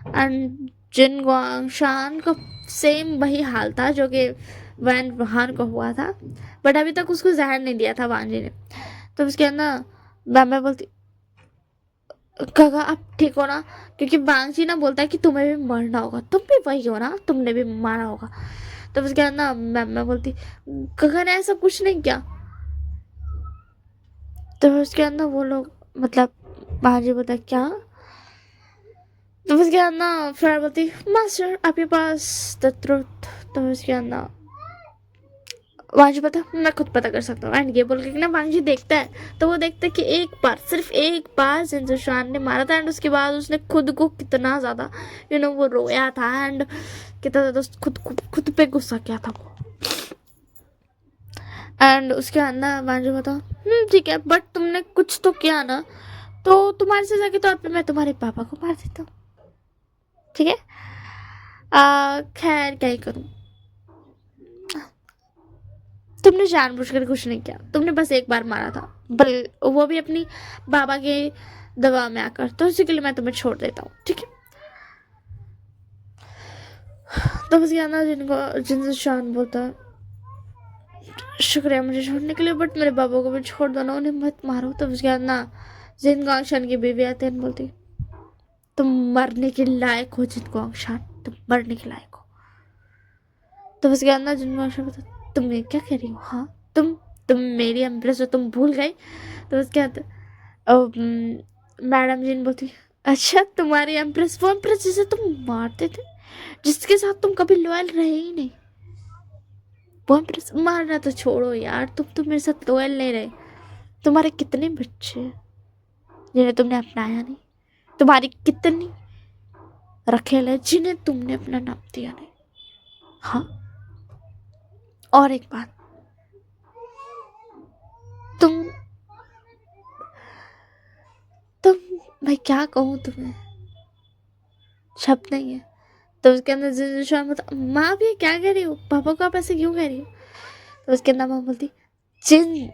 एंड जिन शान का सेम वही हाल था जो कि वैन वहान को हुआ था, बट अभी तक उसको जहर नहीं दिया था वांजी ने। तो उसके अंदर मैं बोलती काका आप ठीक हो ना, क्योंकि बांगची ना बोलता है कि तुम्हें भी मरना होगा, तुम भी वही हो ना, तुमने भी मारा होगा। तो उसके बाद ना मैं बोलती काका ने ऐसा कुछ नहीं किया। तो उसके अंदर वो लोग मतलब बांगची बोलता क्या, तो उसके बाद ना फिर बोलती मास्टर आपके पास द ट्रुथ। तो उसके अंदर वांजी पता मैं खुद पता कर सकता हूँ, एंड ये बोल के ना वांजी देखता है तो वो देखता है कि एक बार सिर्फ एक बार जिनशान ने मारा था। एंड उसके बाद उसने खुद को कितना ज़्यादा वो रोया था एंड कितना ज़्यादा खुद पे गुस्सा किया था वो। एंड उसके अंदर वांजी बता ठीक है बट तुमने कुछ तो किया ना, तो तुम्हारी सजा के तौर पे मैं तुम्हारे पापा को मार देता हूँ, ठीक है? खैर क्या ही करूँ, तुमने जानबूझकर कुछ नहीं किया, तुमने बस एक बार मारा था, वो भी अपनी बाबा के दबाव में आकर, तो उसी के लिए मैं तुम्हें छोड़ देता हूँ, ठीक है? तो बस ना जिनसे शान बोलता शुक्रिया मुझे छोड़ने के लिए, बट मेरे बाबा को भी छोड़ दो ना, उन्हें मत मारो। तो उसके बाद ना जिन गोंगशान की बेबी आते हैं बोलती तुम मरने के लायक हो जिन गोंगशान, तुम मरने के लायक हो। तो उसके बाद ना जिन गोंगशान बोलता तुम क्या कह रही हो, हाँ तुम मेरी एम्प्रेस हो, तुम भूल गई। तो उसके बाद मैडम जी ने बोलती अच्छा, तुम्हारी एम्प्रेस, वो एम्प्रेस जिसे तुम मारते थे, जिसके साथ तुम कभी लॉयल रहे ही नहीं, वो एम्प्रेस मारना तो छोड़ो यार, तुम तो मेरे साथ लॉयल नहीं रहे। तुम्हारे कितने बच्चे हैं जिन्हें तुमने अपनाया नहीं? तुम्हारी कितनी रखेल है जिन्हें तुमने अपना नाम दिया नहीं? हाँ, और एक बात, तुम तुम मैं क्या कहूँ तुम्हें, शब्द नहीं है। तो उसके अंदर जिन मतलब माँ भी क्या कह रही हो, पापा को आप ऐसे क्यों कह रही हो? तो उसके अंदर माँ बोलती, जिन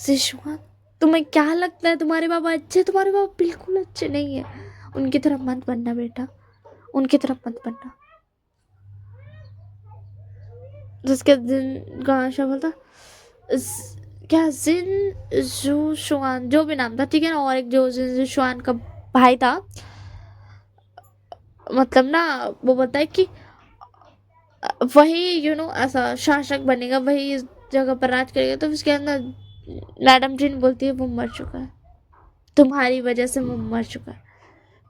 जिशुआन, तुम्हें क्या लगता है तुम्हारे बाबा अच्छे? तुम्हारे बाबा बिल्कुल अच्छे नहीं है। उनकी तरफ मत बनना बेटा, उनकी तरफ मत बनना। जिसके दिन गाशा बोलता, क्या जिन जू शुआन, जो भी नाम था, ठीक है ना, और एक जो जिन जू शुआन का भाई था, मतलब ना, वो बोलता है कि वही ऐसा शासक बनेगा, वही इस जगह पर राज करेगा। तो उसके अंदर मैडम जिन बोलती है वो मर चुका है, तुम्हारी वजह से वो मर चुका है।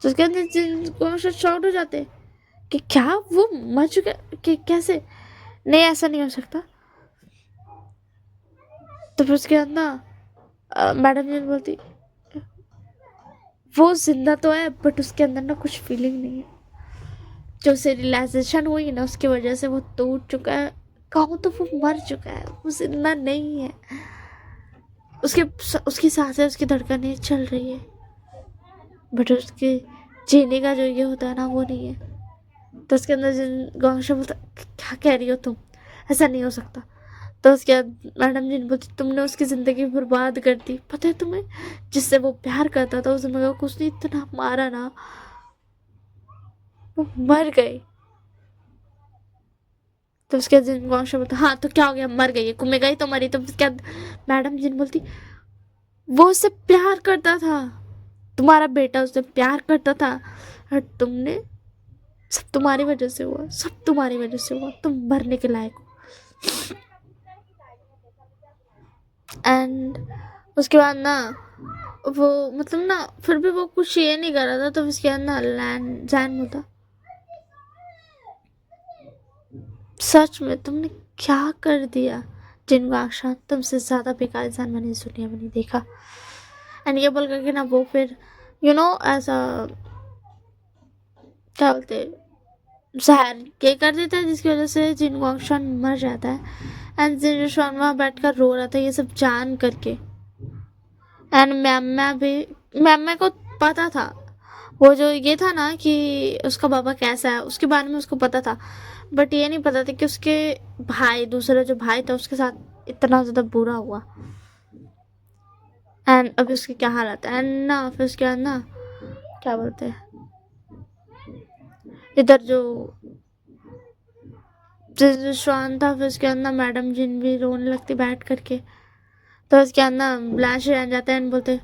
तो उसके अंदर जिन को शॉर्ट हो जाते हैं कि क्या वो मर चुका है? कि कैसे? नहीं, ऐसा नहीं हो सकता। तो फिर उसके अंदर मैडम जिन बोलती, वो जिंदा तो है बट उसके अंदर ना कुछ फीलिंग नहीं है, जो उसे रियलाइजेशन हुई ना उसकी वजह से वो टूट चुका है। कहूँ तो वो मर चुका है, वो जिंदा नहीं है। उसके उसकी सांसें, उसकी धड़कनें चल रही है, बट उसके जीने का जो ये होता है ना, वो नहीं है। तो उसके अंदर जिन गौशा बोलता, क्या कह रही हो तुम, ऐसा नहीं हो सकता। तो उसके बाद मैडम जी ने बोलती, तुमने उसकी ज़िंदगी बर्बाद कर दी, पता है तुम्हें? जिससे वो प्यार करता था उसने मगर कुछ नहीं, इतना मारा ना, वो मर गई। तो उसके बाद जिन गौशा बोलता, हाँ तो क्या हो गया, मर गई, कुमें गई तो मरी। तो उसके बाद मैडम जी ने बोलती, वो उससे प्यार करता था, तुम्हारा बेटा उससे प्यार करता था, और तुमने, सब तुम्हारी वजह से हुआ, सब तुम्हारी वजह से हुआ, तुम मरने के लायक हो। एंड उसके बाद ना, वो मतलब ना, फिर भी वो कुछ ये नहीं कर रहा था। तो उसके बाद ना लैन जैन बोलता, सच में तुमने क्या कर दिया जिन आशा, तुमसे ज़्यादा बेकार इंसान मैंने इस दुनिया में नहीं देखा। एंड ये बोल करके ना वो फिर ऐसा क्या बोलते, जहर के कर देता है, जिसकी वजह से जिन गुआंगशान मर जाता है। एंड जिन शुआन वहाँ बैठ कर रो रहा था ये सब जान करके। एंड मैम को पता था, वो जो ये था ना कि उसका बाबा कैसा है उसके बारे में उसको पता था, बट ये नहीं पता था कि उसके भाई, दूसरा जो भाई था उसके साथ इतना ज़्यादा बुरा हुआ। एंड अभी उसकी क्या हालत है। एंड ना फिर उसके बाद ना क्या बोलते हैं, इधर जो श्वान था, फिर उसके अंदर मैडम जिन भी रोने लगती बैठ करके। तो उसके अंदर ब्लैश आ जाते हैं, बोलते,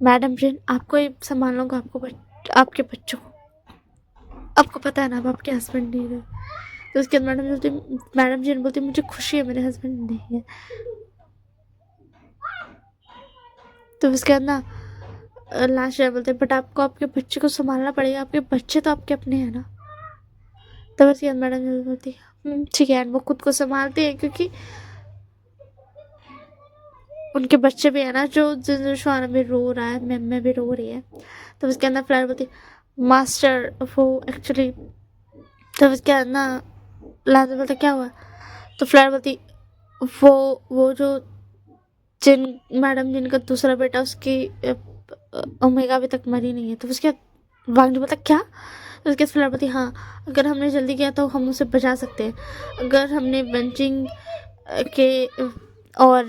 मैडम जिन आपको ही संभाल लूँगा, आपके बच्चों को, आपको पता है ना अब आपके हस्बैंड नहीं रहे। तो उसके बाद मैडम जिन बोलती, मुझे खुशी है मेरे हस्बैंड नहीं है। तो उसके अंदर लास्ट बोलते, बट आपको आपके बच्चे को संभालना पड़ेगा, आपके बच्चे तो आपके अपने हैं ना। तो उसके बाद मैडम जिन बोलती, ठीक है। वो खुद को संभालते हैं क्योंकि उनके बच्चे भी है ना, जो जिन भी रो रहा है, मैं भी रो रही है। तो उसके अंदर फ्लैट बोलती, मास्टर वो एक्चुअली। तो उसके अंदर लास्ट बोलते, क्या हुआ? तो फ्लैट बोलती, वो जो जिन मैडम जिनका दूसरा बेटा, उसकी ओमेगा अभी तक मरी नहीं है। तो उसके बाद वांगजी बोलता, क्या? तो उसके फ्लैट बोलती, हाँ, अगर हमने जल्दी किया तो हम उसे बचा सकते हैं। अगर हमने बेंचिंग के और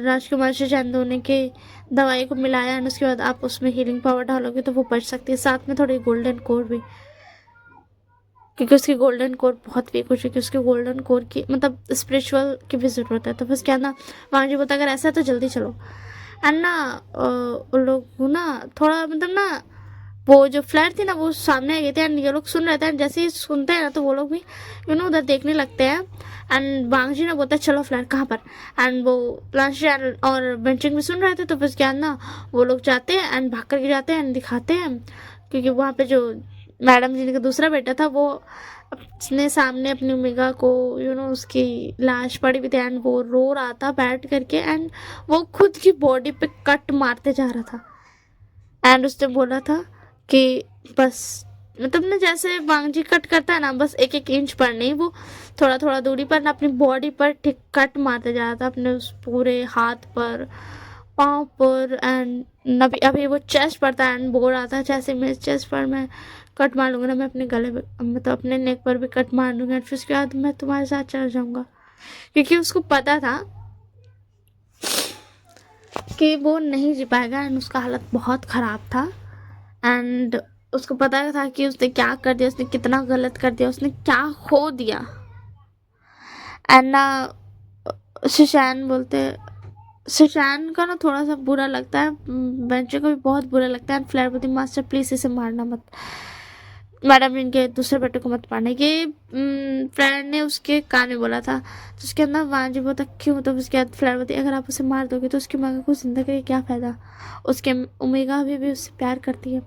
राजकुमार से चंदोने के दवाई को मिलाया और उसके बाद आप उसमें हीलिंग पावर डालोगे तो वो बच सकती है, साथ में थोड़ी गोल्डन कोर भी, क्योंकि उसकी गोल्डन कोर बहुत वीक हो चुकी है। उसके गोल्डन कोर की मतलब स्पिरिचुअल की भी ज़रूरत है। तो बस क्या ना, वांग जी बोलता, अगर ऐसा है तो जल्दी चलो। एंड ना उन लोग ना थोड़ा मतलब ना, वो जो फ्लैट थी ना वो सामने आ गए थे। एंड ये लोग सुन रहे थे, एंड जैसे ही सुनते हैं ना तो वो लोग भी उधर देखने लगते हैं। एंड वांग जी ने बोलता है, चलो फ्लैट कहाँ पर? एंड वो प्लांश और बेंचिंग भी सुन रहे थे। तो बस क्या ना, वो लोग जाते हैं एंड भाग करके जाते हैं एंड दिखाते हैं क्योंकि वहाँ पे जो मैडम जी का दूसरा बेटा था वो अपने सामने अपनी ओमेगा को उसकी लाश पड़ी हुई थी एंड वो रो रहा था बैठ करके एंड वो खुद की बॉडी पे कट मारते जा रहा था एंड उसने बोला था कि बस मतलब ना जैसे वांगजी कट करता है ना, बस एक एक इंच पर नहीं, वो थोड़ा थोड़ा दूरी पर ना अपनी बॉडी पर ठीक कट मारते जा रहा था, अपने उस पूरे हाथ पर, पाँव पर एंड अभी अभी वो चेस्ट पर था एंड बोल रहा था जैसे मैं चेस्ट पर मैं कट मार लूँगा ना, मैं अपने गले पे मतलब अपने नेक पर भी कट मार लूँगा, फिर उसके बाद मैं तुम्हारे साथ चल जाऊँगा। क्योंकि उसको पता था कि वो नहीं जी पाएगा एंड उसका हालत बहुत ख़राब था एंड उसको पता था कि उसने क्या कर दिया, उसने कितना गलत कर दिया, उसने क्या खो दिया। एंड ना सुशैन का ना थोड़ा सा बुरा लगता है, बेंचो को भी बहुत बुरा लगता है एंड फ्लैट बोलती मास्टर प्लीज़ इसे मारना मत, मैडम इनके दूसरे बेटे को मत मारने की। फ्लैट ने उसके कान में बोला था तो उसके अंदर वांजी बहुत क्यों, तो उसके बाद फ्लैट बोलती अगर आप उसे मार दोगे तो उसकी ओमेगा को जिंदा करके क्या फ़ायदा, उसके ओमेगा भी उससे प्यार करती है,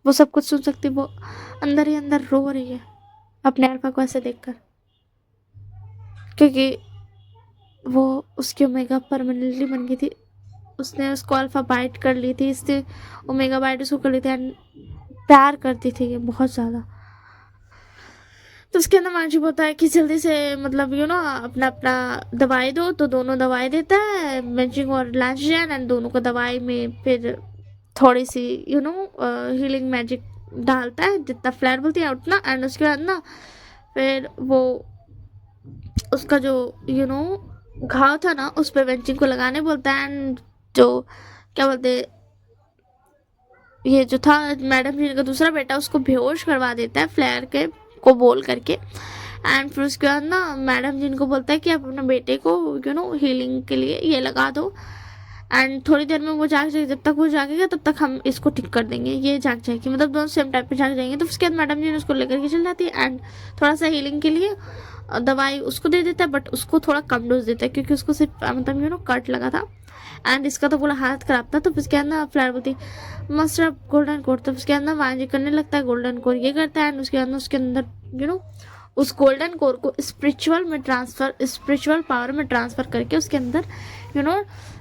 वो सब कुछ सुन सकती, वो अंदर ही अंदर रो रही है अपने अल्फा को ऐसे देखकर, क्योंकि वो उसकी ओमेगा परमानेंटली बन गई थी, उसने उसको अल्फा बाइट कर ली थी, इससे ओमेगा बाइट उसको कर ली थी एंड प्यार करती थी ये बहुत ज़्यादा। तो उसके अंदर मांझी बोलता है कि जल्दी से मतलब अपना अपना दवाई दो, तो दोनों दवाई देता है मैचिंग और लैंचजैन एंड दोनों को दवाई में फिर थोड़ी सी हीलिंग मैजिक डालता है, जितना फ्लैट बोलती है उतना एंड उसके बाद ना फिर वो उसका जो घाव था ना उस पर वेंचिंग को लगाने बोलता है एंड जो क्या बोलते ये जो था मैडम जी का दूसरा बेटा उसको बेहोश करवा देता है फ्लेयर के को बोल करके एंड फिर उसके बाद ना मैडम जी को बोलता है कि आप अपने बेटे को हीलिंग के लिए ये लगा दो एंड थोड़ी देर में वो जाग जाएगी, जब तक वो जागेगा तब तक हम इसको ठीक कर देंगे, ये जाग जाएगी, मतलब दोनों सेम टाइप पे जाग जाएंगे। तो उसके बाद मैडम जी ने उसको लेकर के चल जाती है एंड थोड़ा सा हीलिंग के लिए दवाई उसको दे देता है, बट उसको थोड़ा कम डोज देता है क्योंकि उसको सिर्फ मतलब कट लगा था एंड इसका तो पूरा हाथ खराब था। तो उसके अंदर फ्लैट बोलती मास्टर आप गोल्डन कोर, तो उसके अंदर वांजी करने लगता है गोल्डन कोर, ये करता है एंड उसके अंदर उस गोल्डन कोर को स्पिरिचुअल पावर में ट्रांसफर करके उसके अंदर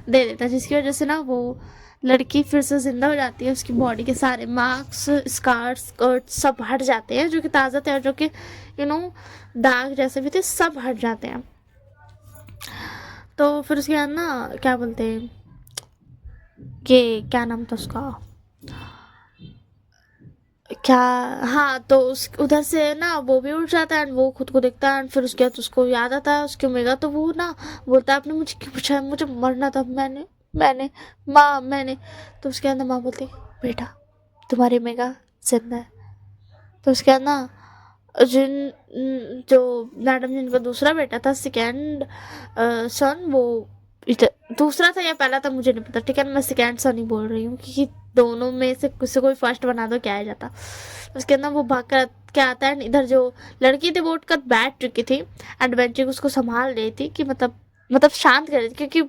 दे देता है, जिसकी वजह से ना वो लड़की फिर से जिंदा हो जाती है, उसकी बॉडी के सारे मार्क्स स्कार्स कट सब हट जाते हैं जो कि ताज़ा थे और जो कि दाग जैसे भी थे सब हट जाते हैं। तो फिर उसके बाद ना क्या बोलते हैं कि क्या नाम था उसका क्या, हाँ तो उस उधर से ना वो भी उठ जाता है एंड वो खुद को देखता है एंड फिर उसके बाद उसको याद आता है उसकी ओमेगा, तो वो ना बोलता है आपने मुझे क्यों पूछा है, मुझे मरना था, मैंने तो उसके अंदर माँ बोलती बेटा तुम्हारी ओमेगा जिंदा है। तो उसके बाद ना जो मैडम जिनका दूसरा बेटा था सेकेंड सन, वो दूसरा था या पहला था मुझे नहीं पता, ठीक है मैं सेकेंड सन ही बोल रही हूँ क्योंकि दोनों में से किसी कोई फर्स्ट बना दो क्या आ जाता। उसके अंदर वो भाग कर क्या आता है, इधर जो लड़की थी वो उठकर बैठ चुकी थी एडवेंचर उसको संभाल रही थी कि मतलब शांत कर रही थी, क्योंकि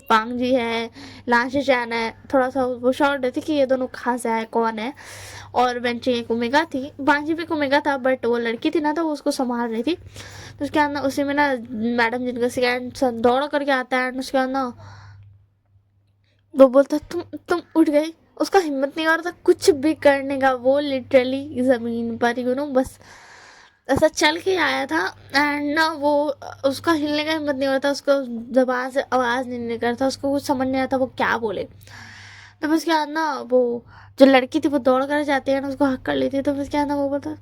पांग जी है लाशे चैन है, थोड़ा सा वो शॉर्ट रही थी कि ये दोनों कहाँ से है कौन है, और वेंची एक ओमेगा थी, बांजी भी एक ओमेगा था बट वो लड़की थी ना तो वो उसको संभाल रही थी। तो उसके अंदर उसी में ना मैडम जिनका सेकेंड सन दौड़ करके आता है, उसके बाद ना वो बोलता तुम उठ गई, उसका हिम्मत नहीं हो रहा था कुछ भी करने का, वो लिटरली जमीन पर बस ऐसा चल के आया था एंड ना वो उसका हिलने का हिम्मत नहीं हो रहा था, उसको जबान से आवाज़ नहीं निकल था, उसको कुछ समझ नहीं आता वो क्या बोले। तो उसके बाद ना वो जो लड़की थी वो दौड़ कर जाती है ना उसको हक कर लेती है, तो उसके बाद ना वो बोलता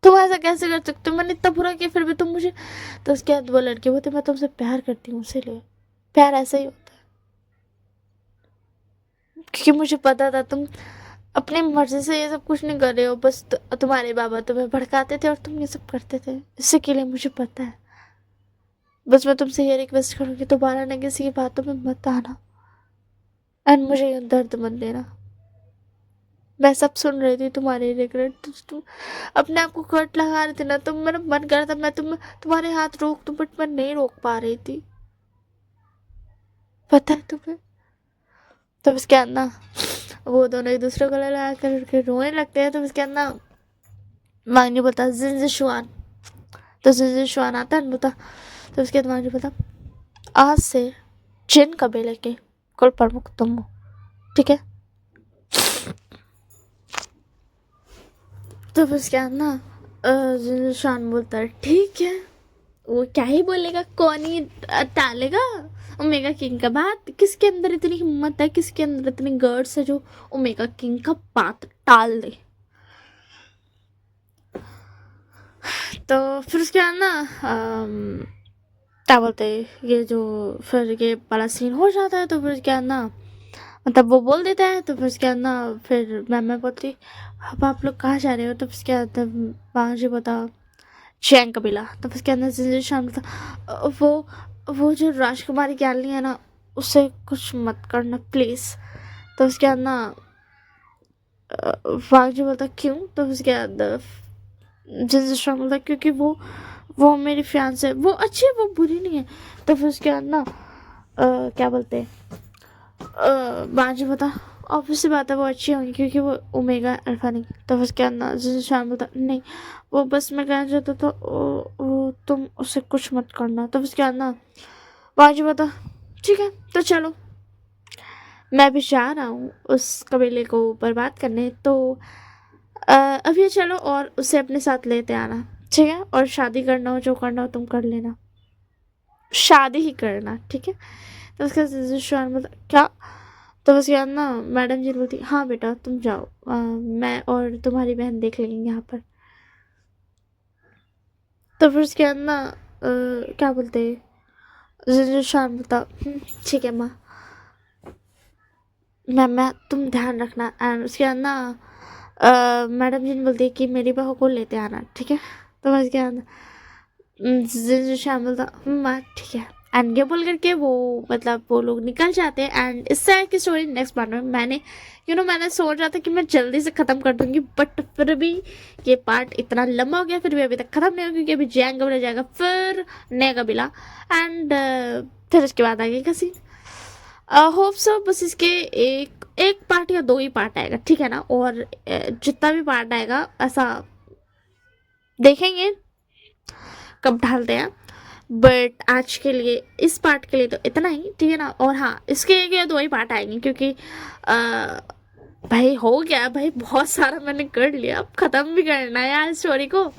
तुम ऐसा कैसे कर सकते हो, मैंने इतना बुरा किया फिर भी तुम मुझे, तो उसके बाद वो लड़की बोलती मैं तुमसे प्यार करती हूँ इसीलिए, प्यार ऐसा ही होता है, क्योंकि मुझे पता था तुम अपनी मर्जी से ये सब कुछ नहीं कर रहे हो, बस तुम्हारे बाबा तुम्हें भड़काते थे और तुम ये सब करते थे, इसी के लिए मुझे पता है, बस मैं तुमसे ये रिक्वेस्ट करूँगी दोबारा ना किसी की बातों में मत आना एंड मुझे दर्द मत देना। मैं सब सुन रही थी तुम्हारे रिग्रेट, तुम अपने आप को कट लगा रही थी ना, तुम मेरा मन कर रहा था मैं तुम्हारे हाथ रोक दूं बट मैं नहीं रोक पा रही थी, पता है तुम्हें। तो इसके बाद ना वो दोनों एक दूसरे को लगा कर रोने लगते हैं। तो उसके अंदर वांगजी बोलता जिनजिशुआन। तो जिनजिशुआन आता है बोलता। तो उसके बाद वांगजी बोलता आज से जिन कबीले के कुल प्रमुख तुम हो, ठीक है। तो फिर उसके बाद ना जिनजिशुआन बोलता है ठीक है। वो क्या ही बोलेगा, कौन ही टालेगा ओमेगा किंग का बात। किसके अंदर इतनी हिम्मत है, किसके अंदर इतनी गर्ड्स है जो ओमेगा किंग का बात टाल दे। तो फिर उसके बाद ना क्या बोलते ये जो फिर ये बड़ा सीन हो जाता है। तो फिर उसके बाद ना मतलब वो बोल देता है। तो फिर उसके बाद ना फिर मैं बोलती अब आप लोग कहाँ जा रहे हो। तो फिर उसके बाद वहाँ जी बता चैंग कबीला। तो फिर उसके अंदर शाम था वो जो राजकुमारी गैली है ना उससे कुछ मत करना प्लीज़। तो उसके बाद ना वागजी बोलता क्यों। तो उसके बाद जिनजिशुआन बोलता क्योंकि वो मेरी फियांसे है, वो अच्छी है, वो बुरी नहीं है। तो फिर उसके बाद ना क्या बोलते हैं वागजी बोलता ऑब्वियसली बात है वो अच्छी होंगी क्योंकि वो ओमेगा अल्फा नहीं। तो फिर उसके बाद ना जिनजिशुआन बोलता नहीं वो बस मैं कहना चाहता था वो तुम उससे कुछ मत करना। तो उसके बाद ना वागजी बोलता ठीक है तो चलो मैं भी जा रहा हूँ उस कबीले को बर्बाद करने। तो अब ये चलो और उसे अपने साथ लेते आना, ठीक है। और शादी करना हो जो करना हो तुम कर लेना, शादी ही करना, ठीक है। तो उसका जिनजिशुआन बोलता क्या। तो उसके बाद ना मैडम जी बोलती हाँ बेटा तुम जाओ, मैं और तुम्हारी बहन देख लेंगे यहाँ पर। तो फिर उसके बाद ना क्या बोलते जिनजिशुआन बोलता ठीक है माँ, मैं तुम ध्यान रखना। एंड उसके बाद ना मैडम जी ने बोलती है कि मेरी बहू को लेते आना, ठीक है। तो उसके बाद जिनजिशुआन बोलता माँ ठीक है। एंड ये बोल करके वो मतलब वो लोग निकल जाते हैं। एंड इस तरह की स्टोरी नेक्स्ट पार्ट में मैंने सोच रहा था कि मैं जल्दी से ख़त्म कर दूंगी, बट फिर भी ये पार्ट इतना लंबा हो गया, फिर भी अभी तक ख़त्म नहीं हुआ क्योंकि अभी जैंग कबीला जाएगा फिर नया कबीला। एंड फिर उसके बाद आगे का सीन होप सो बस इसके एक एक पार्ट या दो ही पार्ट आएगा, ठीक है ना। और जितना भी पार्ट आएगा ऐसा देखेंगे कब ढालते हैं। बट आज के लिए इस पार्ट के लिए तो इतना ही, ठीक है ना। और हाँ इसके एक या दो ही पार्ट आएंगे क्योंकि भाई हो गया भाई, बहुत सारा मैंने कर लिया, अब ख़त्म भी करना है यार स्टोरी को।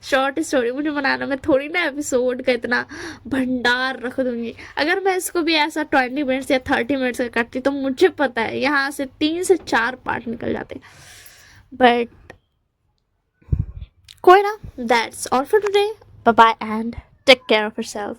शॉर्ट स्टोरी मुझे बनाना, मैं थोड़ी ना एपिसोड का इतना भंडार रख दूंगी। अगर मैं इसको भी ऐसा 20 मिनट्स या 30 मिनट्स का करती तो मुझे पता है यहाँ से 3 से 4 पार्ट निकल जाते। बट कोई ना, that's all for today, bye bye and take care of yourself.